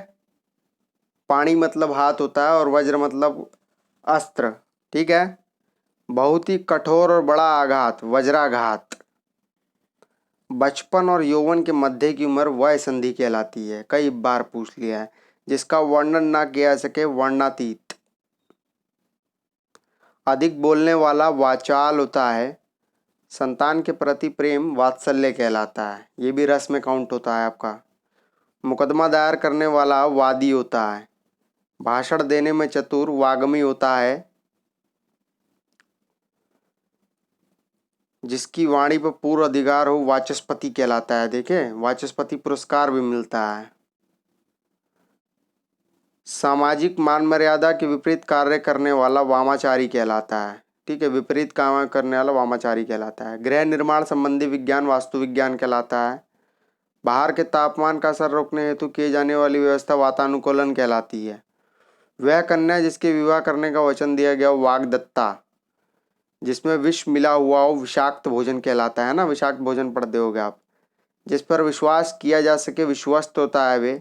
[SPEAKER 1] पाणी मतलब हाथ होता है और वज्र मतलब अस्त्र, ठीक है। बहुत ही कठोर और बड़ा आघात वज्राघात। बचपन और यौवन के मध्य की उम्र वय संधि कहलाती है। कई बार पूछ लिया है। जिसका वर्णन ना किया जा सके वर्णातीत। अधिक बोलने वाला वाचाल होता है। संतान के प्रति प्रेम वात्सल्य कहलाता है। ये भी रस में काउंट होता है आपका। मुकदमा दायर करने वाला वादी होता है। भाषण देने में चतुर वाग्मी होता है। जिसकी वाणी पर पूर्ण अधिकार हो वाचस्पति कहलाता है। देखे वाचस्पति पुरस्कार भी मिलता है। सामाजिक मान मर्यादा के विपरीत कार्य करने वाला वामाचारी कहलाता है, ठीक है। विपरीत काम करने वाला वामाचारी कहलाता है। गृह निर्माण संबंधी विज्ञान वास्तु विज्ञान कहलाता है। बाहर के तापमान का असर रोकने हेतु किए जाने वाली व्यवस्था वातानुकूलन कहलाती है। वह कन्या जिसके विवाह करने का वचन दिया गया वाग्दत्ता। जिसमें विष मिला हुआ हो विषाक्त भोजन कहलाता है ना। विषाक्त भोजन पढ़ते होगे आप। जिस पर विश्वास किया जा सके विश्वस्त होता है वे।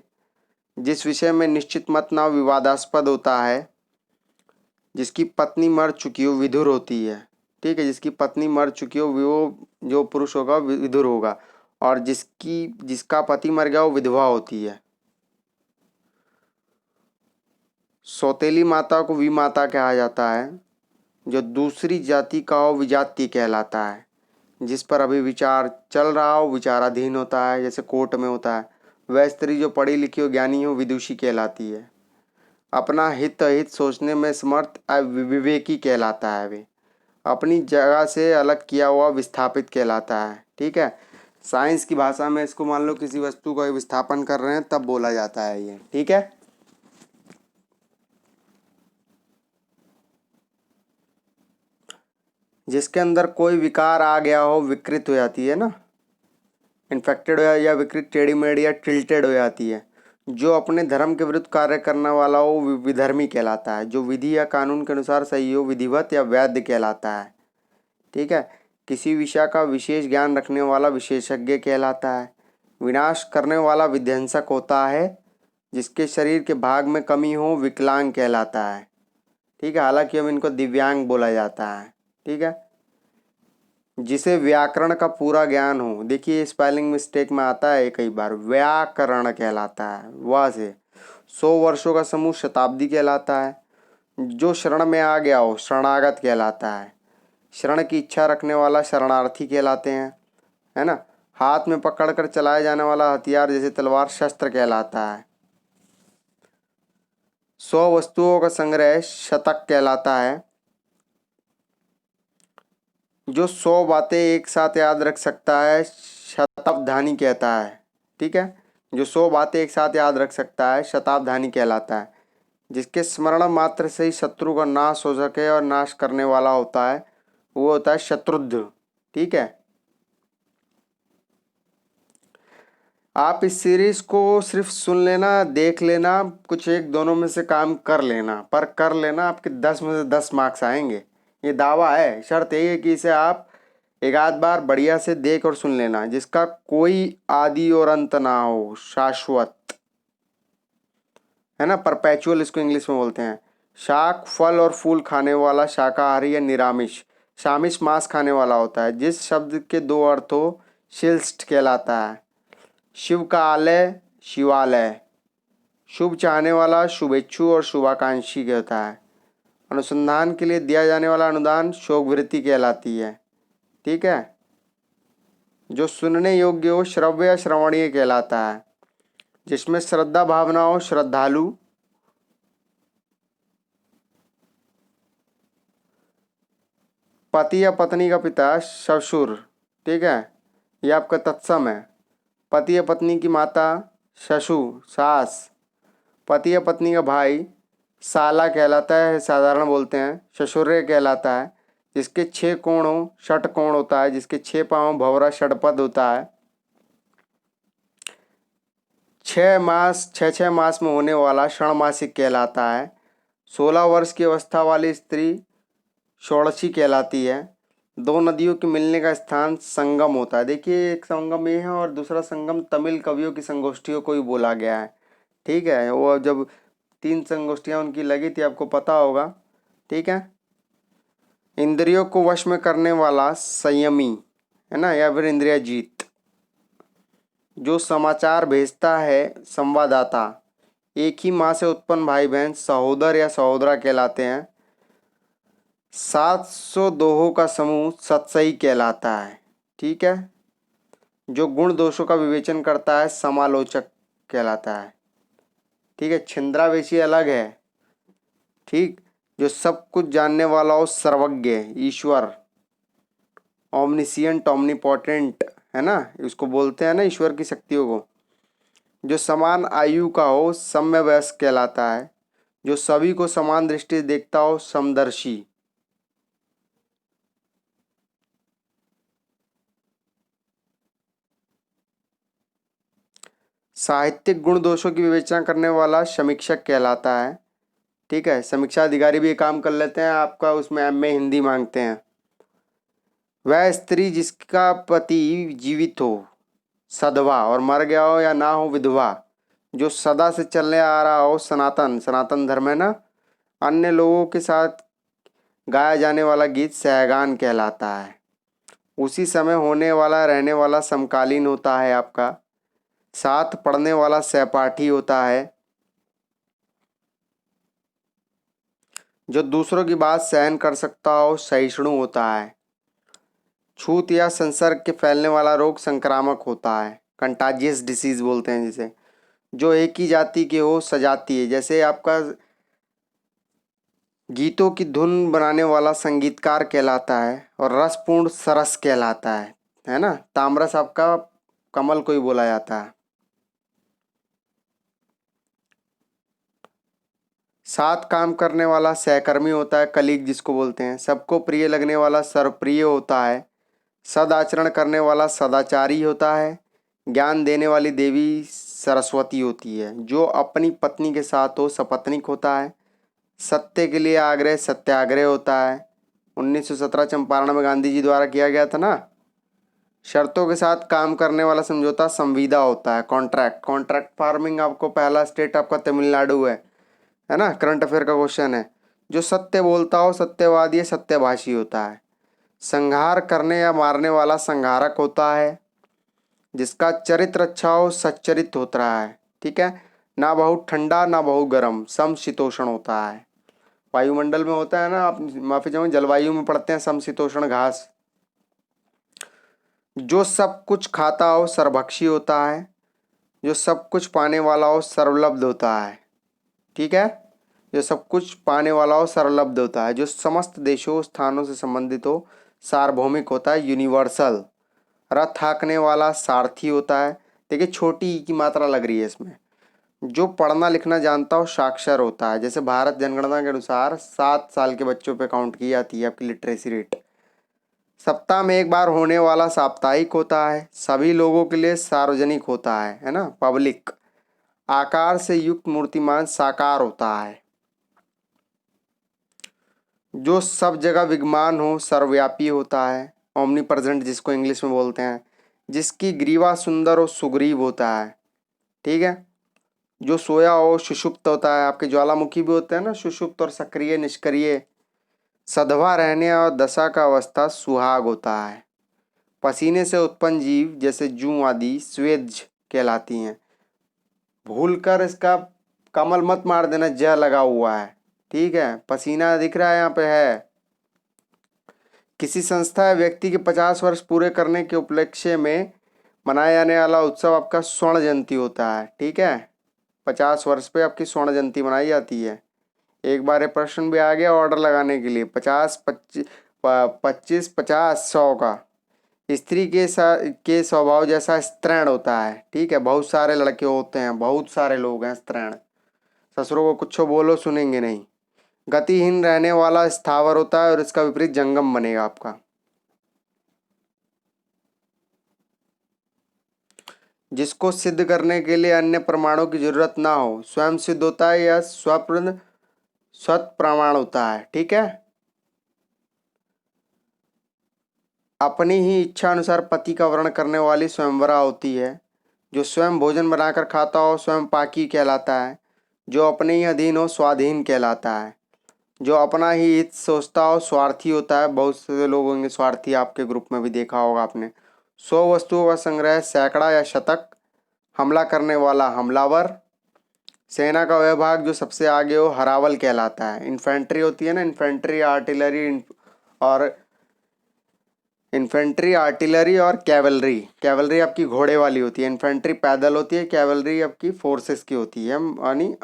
[SPEAKER 1] जिस विषय में निश्चित मत ना हो विवादास्पद होता है। जिसकी पत्नी मर चुकी हो विधुर होती है, ठीक है। जिसकी पत्नी मर चुकी हो वो जो पुरुष होगा विधुर होगा। और जिसका पति मर गया वो विधवा होती है। सौतेली माता को विमाता कहा जाता है। जो दूसरी जाति का हो विजातीय कहलाता है। जिस पर अभी विचार चल रहा हो विचाराधीन होता है, जैसे कोर्ट में होता है। वह स्त्री जो पढ़ी लिखी हो ज्ञानी हो विदुषी कहलाती है। अपना हित अहित सोचने में समर्थ विवेकी कहलाता है वे। अपनी जगह से अलग किया हुआ विस्थापित कहलाता है, ठीक है। साइंस की भाषा में इसको मान लो किसी वस्तु का विस्थापन कर रहे हैं तब बोला जाता है ये, ठीक है। जिसके अंदर कोई विकार आ गया हो विकृत हो जाती है ना। इन्फेक्टेड हो या विकृत टेढ़ी मेढ़ी या टिल्टेड हो जाती है। जो अपने धर्म के विरुद्ध कार्य करने वाला हो विधर्मी कहलाता है। जो विधि या कानून के अनुसार सही हो विधिवत या वैध कहलाता है, ठीक है। किसी विषय का विशेष ज्ञान रखने वाला विशेषज्ञ कहलाता है। विनाश करने वाला विध्वंसक होता है। जिसके शरीर के भाग में कमी हो विकलांग कहलाता है, ठीक है। हालांकि अब इनको दिव्यांग बोला जाता है, ठीक है। जिसे व्याकरण का पूरा ज्ञान हो, देखिए स्पेलिंग मिस्टेक में आता है कई बार। व्याकरण कहलाता है वह से 100 वर्षों का समूह शताब्दी कहलाता है। जो शरण में आ गया हो शरणागत कहलाता है। शरण की इच्छा रखने वाला शरणार्थी कहलाते हैं, है ना। हाथ में पकड़कर चलाया जाने वाला हथियार जैसे तलवार शस्त्र कहलाता है। 100 वस्तुओं का संग्रह शतक कहलाता है। जो 100 बातें एक साथ याद रख सकता है शताब्धानी कहता है, ठीक है। जो 100 बातें एक साथ याद रख सकता है शताब्धानी कहलाता है। जिसके स्मरण मात्र से ही शत्रु का नाश हो सके और नाश करने वाला होता है वो होता है शत्रुध्न, ठीक है। आप इस सीरीज को सिर्फ सुन लेना, देख लेना, कुछ एक दोनों में से काम कर लेना, पर कर लेना, आपके 10 में से 10 मार्क्स आएंगे। ये दावा है। शर्त यही है कि इसे आप एक आध बार बढ़िया से देख और सुन लेना, जिसका कोई आदि और अंत ना हो, शाश्वत, है ना। परपेचुअल इसको इंग्लिश में बोलते हैं। शाक फल और फूल खाने वाला शाकाहारी या निरामिष। शामिष मांस खाने वाला होता है। जिस शब्द के दो अर्थ हो, शिल्स्ट कहलाता है। शिव का आलय, शिवालय। शुभ चाहने वाला शुभेच्छु और शुभाकांक्षी कहता है। अनुसंधान के लिए दिया जाने वाला अनुदान शोकवृत्ति कहलाती है। ठीक है। जो सुनने योग्य हो, श्रव्य या श्रवणीय कहलाता है। जिसमें श्रद्धा भावना हो, श्रद्धालु। पति या पत्नी का पिता ससुर। ठीक है, ये आपका तत्सम है। पति या पत्नी की माता ससुर, सास। पति या पत्नी का भाई साला कहलाता है, साधारण बोलते हैं। ससुर्य कहलाता है। जिसके 6 कोण हो, षटकोण होता है। जिसके 6 पाँव, भंवरा षटपद होता है। 6 मास में होने वाला षणमासिक कहलाता है। 16 वर्ष की अवस्था वाली स्त्री षोडशी कहलाती है। 2 नदियों के मिलने का स्थान संगम होता है। देखिए, एक संगम ये है और दूसरा संगम तमिल कवियों की संगोष्ठियों को ही बोला गया है। ठीक है, वो जब 3 संगोष्ठियाँ उनकी लगी थी, आपको पता होगा। ठीक है। इंद्रियों को वश में करने वाला संयमी, है ना, या फिर इंद्रिया जीत। जो समाचार भेजता है, संवाददाता। एक ही माँ से उत्पन्न भाई बहन सहोदर या सहोदरा कहलाते हैं। 700 दोहों का समूह सत्सई कहलाता है। ठीक है। जो गुण दोषों का विवेचन करता है, समालोचक कहलाता है। ठीक है। छिंद्रावेशी अलग है। ठीक। जो सब कुछ जानने वाला हो, सर्वज्ञ, ईश्वर। ओमनिसियंट, ओमनीपोटेंट, है ना, इसको बोलते हैं ना ईश्वर की शक्तियों को। जो समान आयु का हो, समवयस्क कहलाता है। जो सभी को समान दृष्टि से देखता हो, समदर्शी। साहित्यिक गुण दोषों की विवेचना करने वाला समीक्षक कहलाता है। ठीक है। समीक्षा अधिकारी भी ये काम कर लेते हैं, आपका उसमें एमए हिंदी मांगते हैं। वह स्त्री जिसका पति जीवित हो, सधवा, और मर गया हो या ना हो, विधवा। जो सदा से चलने आ रहा हो, सनातन, सनातन धर्म है ना। अन्य लोगों के साथ गाया जाने वाला गीत सहगान कहलाता है। उसी समय होने वाला, रहने वाला समकालीन होता है आपका। साथ पढ़ने वाला सहपाठी होता है। जो दूसरों की बात सहन कर सकता हो, सहिष्णु होता है। छूत या संसर्ग के फैलने वाला रोग संक्रामक होता है, कंटाजियस डिसीज बोलते हैं जिसे। जो एक ही जाति के हो, सजातीय, जैसे आपका गीतों की धुन बनाने वाला संगीतकार कहलाता है। और रसपूर्ण सरस कहलाता है ना। तामरस आपका कमल को ही बोला जाता है। साथ काम करने वाला सहकर्मी होता है, कलीग जिसको बोलते हैं। सबको प्रिय लगने वाला सर्वप्रिय होता है। सदाचरण करने वाला सदाचारी होता है। ज्ञान देने वाली देवी सरस्वती होती है। जो अपनी पत्नी के साथ हो, सपत्नीक होता है। सत्य के लिए आग्रह सत्याग्रह होता है। 1917 चंपारण में गांधी जी द्वारा किया गया था ना। शर्तों के साथ काम करने वाला समझौता संविदा होता है, कॉन्ट्रैक्ट। कॉन्ट्रैक्ट फार्मिंग आपको पहला स्टेट आपका तमिलनाडु है ना। करंट अफेयर का क्वेश्चन है। जो सत्य बोलता हो, सत्यवादी या सत्यभाषी होता है। संहार करने या मारने वाला संहारक होता है। जिसका चरित्र अच्छा हो, सच्चरित होता है। ठीक है। ना बहुत ठंडा ना बहुत गर्म, समशीतोष्ण होता है। वायुमंडल में होता है ना, आप माफी चाहूंगा, जलवायु में पढ़ते हैं समशीतोष्ण घास। जो सब कुछ खाता हो, सर्वभक्षी होता है। जो सब कुछ पाने वाला हो, सर्वलब्ध होता है। ठीक है। जो सब कुछ पाने वाला हो, सर्वलब्ध होता है। जो समस्त देशों स्थानों से संबंधित हो, सार्वभौमिक होता है, यूनिवर्सल। रथ हाँकने वाला सारथी होता है। देखिए, छोटी ई की मात्रा लग रही है इसमें। जो पढ़ना लिखना जानता हो, साक्षर होता है। जैसे भारत जनगणना के अनुसार 7 साल के बच्चों पे काउंट की जाती है आपकी लिटरेसी रेट। सप्ताह में एक बार होने वाला साप्ताहिक होता है, सभी लोगों के लिए सार्वजनिक होता है ना, पब्लिक। आकार से युक्त मूर्तिमान साकार होता है, जो सब जगह विद्यमान हो, सर्वव्यापी होता है, ओमनी प्रेजेंट जिसको इंग्लिश में बोलते हैं। जिसकी ग्रीवा सुंदर और सुग्रीव होता है, ठीक है। जो सोया हो, सुषुप्त होता है, आपके ज्वालामुखी भी होते हैं ना, सुषुप्त और सक्रिय निष्क्रिय। सधवा रहने और दशा का अवस्था सुहाग होता है। पसीने से उत्पन्न जीव जैसे जूं आदि स्वेज कहलाती हैं। भूलकर इसका कमल मत मार देना, ज लगा हुआ है, ठीक है, पसीना दिख रहा है यहाँ पे है। किसी संस्था या व्यक्ति के 50 वर्ष पूरे करने के उपलक्ष्य में मनाया जाने वाला उत्सव आपका स्वर्ण जयंती होता है, ठीक है। 50 वर्ष पे आपकी स्वर्ण जयंती मनाई जाती है। एक बार ये प्रश्न भी आ गया ऑर्डर लगाने के लिए, 50 25 25 50 100 का। स्त्री के स्वभाव जैसा स्त्रैण होता है, ठीक है। बहुत सारे लड़के होते हैं, बहुत सारे लोग हैं स्त्रैण। ससुरों को कुछ बोलो सुनेंगे नहीं। गतिहीन रहने वाला स्थावर होता है और इसका विपरीत जंगम बनेगा आपका। जिसको सिद्ध करने के लिए अन्य प्रमाणों की जरूरत ना हो, स्वयं सिद्ध होता है या स्वत प्रमाण होता है, ठीक है। अपनी ही इच्छा अनुसार पति का वर्ण करने वाली स्वयंवरा होती है। जो स्वयं भोजन बनाकर खाता हो स्वयं पाकी कहलाता है। जो अपने ही अधीन हो स्वाधीन कहलाता है। जो अपना ही हित सोचता हो स्वार्थी होता है। बहुत से लोग होंगे स्वार्थी, आपके ग्रुप में भी देखा होगा आपने। 100 वस्तुओं का संग्रह सैकड़ा या शतक। हमला करने वाला हमलावर। सेना का वह भाग जो सबसे आगे हो हरावल कहलाता है। इन्फेंट्री होती है ना, इन्फेंट्री आर्टिलरी और कैवलरी। कैवलरी आपकी घोड़े वाली होती है, इन्फेंट्री पैदल होती है, कैवलरी आपकी फोर्सेस की होती है, यानी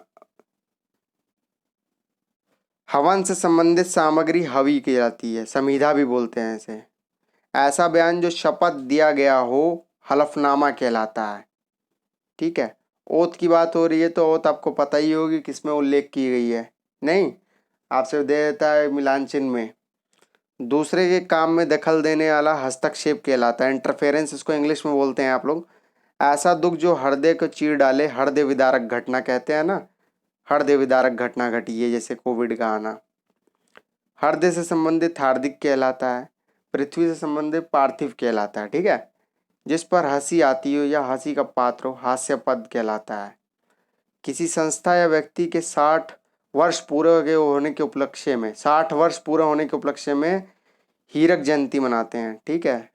[SPEAKER 1] हवन से संबंधित सामग्री हवी की जाती है, समीधा भी बोलते हैं इसे। ऐसा बयान जो शपथ दिया गया हो हलफनामा कहलाता है, ठीक है। ओथ की बात हो रही है तो ओथ आपको पता ही होगी किसमें उल्लेख की गई है, नहीं? आपसे दे देता है मिलान चिन्ह में। दूसरे के काम में दखल देने वाला हस्तक्षेप कहलाता है, इंटरफेरेंस इसको इंग्लिश में बोलते हैं आप लोग। ऐसा दुख जो हृदय को चीर डाले, हृदय विदारक घटना कहते हैं ना, हृदय विदारक घटना घटी है जैसे कोविड का आना। हृदय से संबंधित हार्दिक कहलाता है। पृथ्वी से संबंधित पार्थिव कहलाता है, ठीक है। जिस पर हंसी आती हो या हंसी का पात्र हो हास्यपद कहलाता है। किसी संस्था या व्यक्ति के 60 वर्ष पूरे होने के उपलक्ष्य में, 60 वर्ष पूरा होने के उपलक्ष्य में हीरक जयंती मनाते हैं, ठीक है।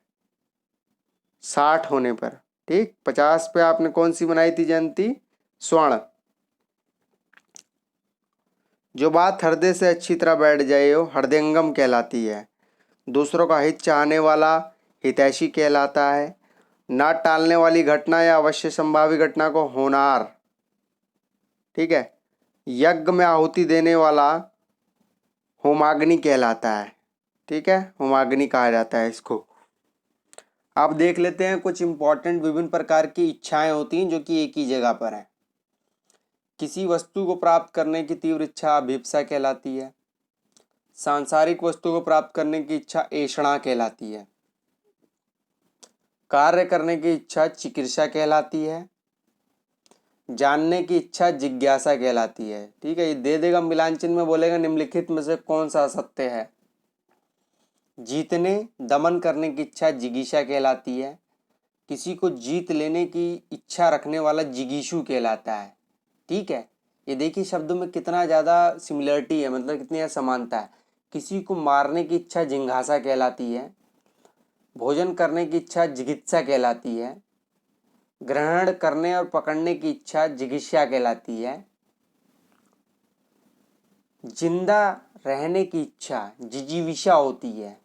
[SPEAKER 1] 60 होने पर, ठीक। 50 पे आपने कौन सी मनाई थी जयंती? स्वर्ण। जो बात हृदय से अच्छी तरह बैठ जाए हो हृदयंगम कहलाती है। दूसरों का हित चाहने वाला हितैषी कहलाता है। ना टालने वाली घटना या अवश्य संभावी घटना को होनार, ठीक है। यज्ञ में आहुति देने वाला होमाग्नि कहलाता है, ठीक है। होमाग्नि कहा जाता है इसको। आप देख लेते हैं कुछ इंपॉर्टेंट विभिन्न प्रकार की इच्छाएं होती हैं जो कि एक ही जगह पर है। किसी वस्तु को प्राप्त करने की तीव्र इच्छा अभिप्सा कहलाती है। सांसारिक वस्तु को प्राप्त करने की इच्छा ऐषणा कहलाती है। कार्य करने की इच्छा चिकित्सा कहलाती है। जानने की इच्छा जिज्ञासा कहलाती है, ठीक है। ये दे देगा मिलान चिन्ह में, बोलेगा निम्नलिखित में से कौन सा सत्य है। जीतने दमन करने की इच्छा जिगीषा कहलाती है। किसी को जीत लेने की इच्छा रखने वाला जिगीषु कहलाता है, ठीक है। ये देखिए शब्दों में कितना ज़्यादा सिमिलरिटी है, मतलब कितनी ज़्यादा समानता है। किसी को मारने की इच्छा जिंघासा कहलाती है। भोजन करने की इच्छा जिगित्सा कहलाती है। ग्रहण करने और पकड़ने की इच्छा जिगिष्या कहलाती है। जिंदा रहने की इच्छा जिजीविषा होती है।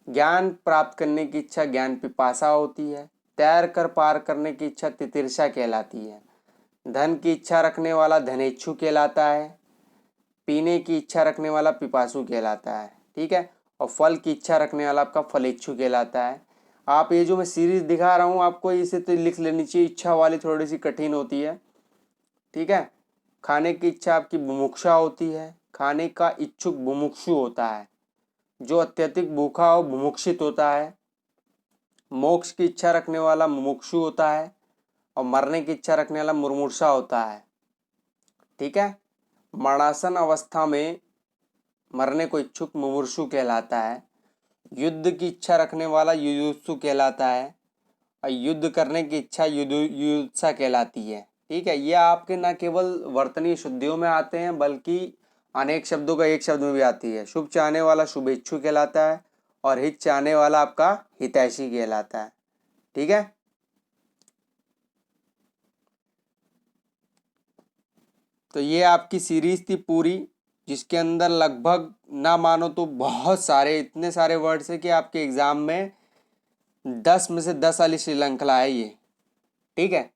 [SPEAKER 1] ज्ञान प्राप्त करने की इच्छा ज्ञान पिपासा होती है। तैर कर पार करने की इच्छा तितिर्षा कहलाती है। धन की इच्छा रखने वाला धनेच्छु कहलाता है। पीने की इच्छा रखने वाला पिपासु कहलाता है, ठीक है। और फल की इच्छा रखने वाला आपका फलेच्छु कहलाता है। आप ये जो मैं सीरीज दिखा रहा हूँ आपको, इसे तो लिख लेनी चाहिए। इच्छा वाली थोड़ी सी कठिन होती है, ठीक है। खाने की इच्छा आपकी बुमुक्षा होती है। खाने का इच्छुक बुमुक्षु होता है। जो अत्यधिक भूखा और मुमुक्षित होता है, मोक्ष की इच्छा रखने वाला मुमुक्षु होता है, और मरने की इच्छा रखने वाला मुर्मूर्षा होता है। ठीक है, मरणासन अवस्था में मरने को इच्छुक मुमूर्षु कहलाता है। युद्ध की इच्छा रखने वाला युयुत्सु कहलाता है, और युद्ध करने की इच्छा युयुत्सा कहलाती है। ठीक है, ये आपके न केवल वर्तनीय शुद्धियों में आते हैं बल्कि अनेक शब्दों का एक शब्द में भी आती है। शुभ चाहने वाला शुभेच्छु कहलाता है, और हित चाहने वाला आपका हितैषी कहलाता है। ठीक है, तो ये आपकी सीरीज थी पूरी, जिसके अंदर लगभग ना मानो तो बहुत सारे, इतने सारे वर्ड्स है कि आपके एग्जाम में 10 में से 10 वाली श्रीलंका है ये। ठीक है,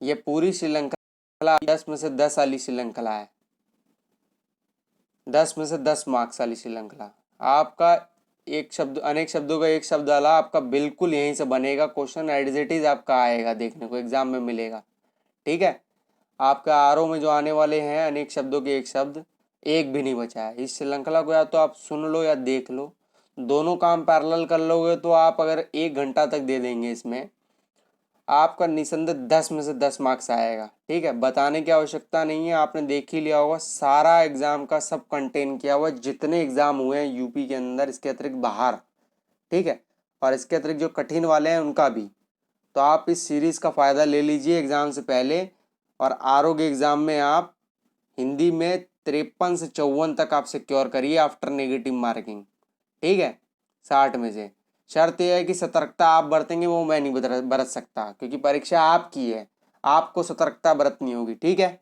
[SPEAKER 1] ये पूरी श्रीलंका 10 में से 10 वाली श्रीलंका है, 10 में से 10 मार्क्स वाली श्रीलंका। आपका एक शब्द, अनेक शब्दों का एक शब्द वाला आपका बिल्कुल यहीं से बनेगा क्वेश्चन, एज इट इज आपका आएगा, देखने को एग्जाम में मिलेगा। ठीक है, आपका आरओ में जो आने वाले हैं अनेक शब्दों के एक शब्द, एक भी नहीं बचा है। इस श्रृंखला को या तो आप सुन लो या देख लो, दोनों काम पैरेलल कर लोगे तो आप अगर 1 घंटा तक दे देंगे इसमें, आपका निसंदेह 10 में से 10 मार्क्स आएगा। ठीक है, बताने की आवश्यकता नहीं है, आपने देख ही लिया होगा, सारा एग्जाम का सब कंटेन किया हुआ, जितने एग्जाम हुए हैं यूपी के अंदर, इसके अतिरिक्त बाहर। ठीक है, और इसके अतिरिक्त जो कठिन वाले हैं उनका भी। तो आप इस सीरीज़ का फ़ायदा ले लीजिए एग्ज़ाम से पहले, और आरोग्य एग्ज़ाम में आप हिंदी में 53 से 54 तक आप सिक्योर करिए आफ्टर नेगेटिव मार्किंग। ठीक है, 60 में से। शर्त यह है कि सतर्कता आप बरतेंगे, वो मैं नहीं बरत सकता, क्योंकि परीक्षा आपकी है, आपको सतर्कता बरतनी होगी। ठीक है,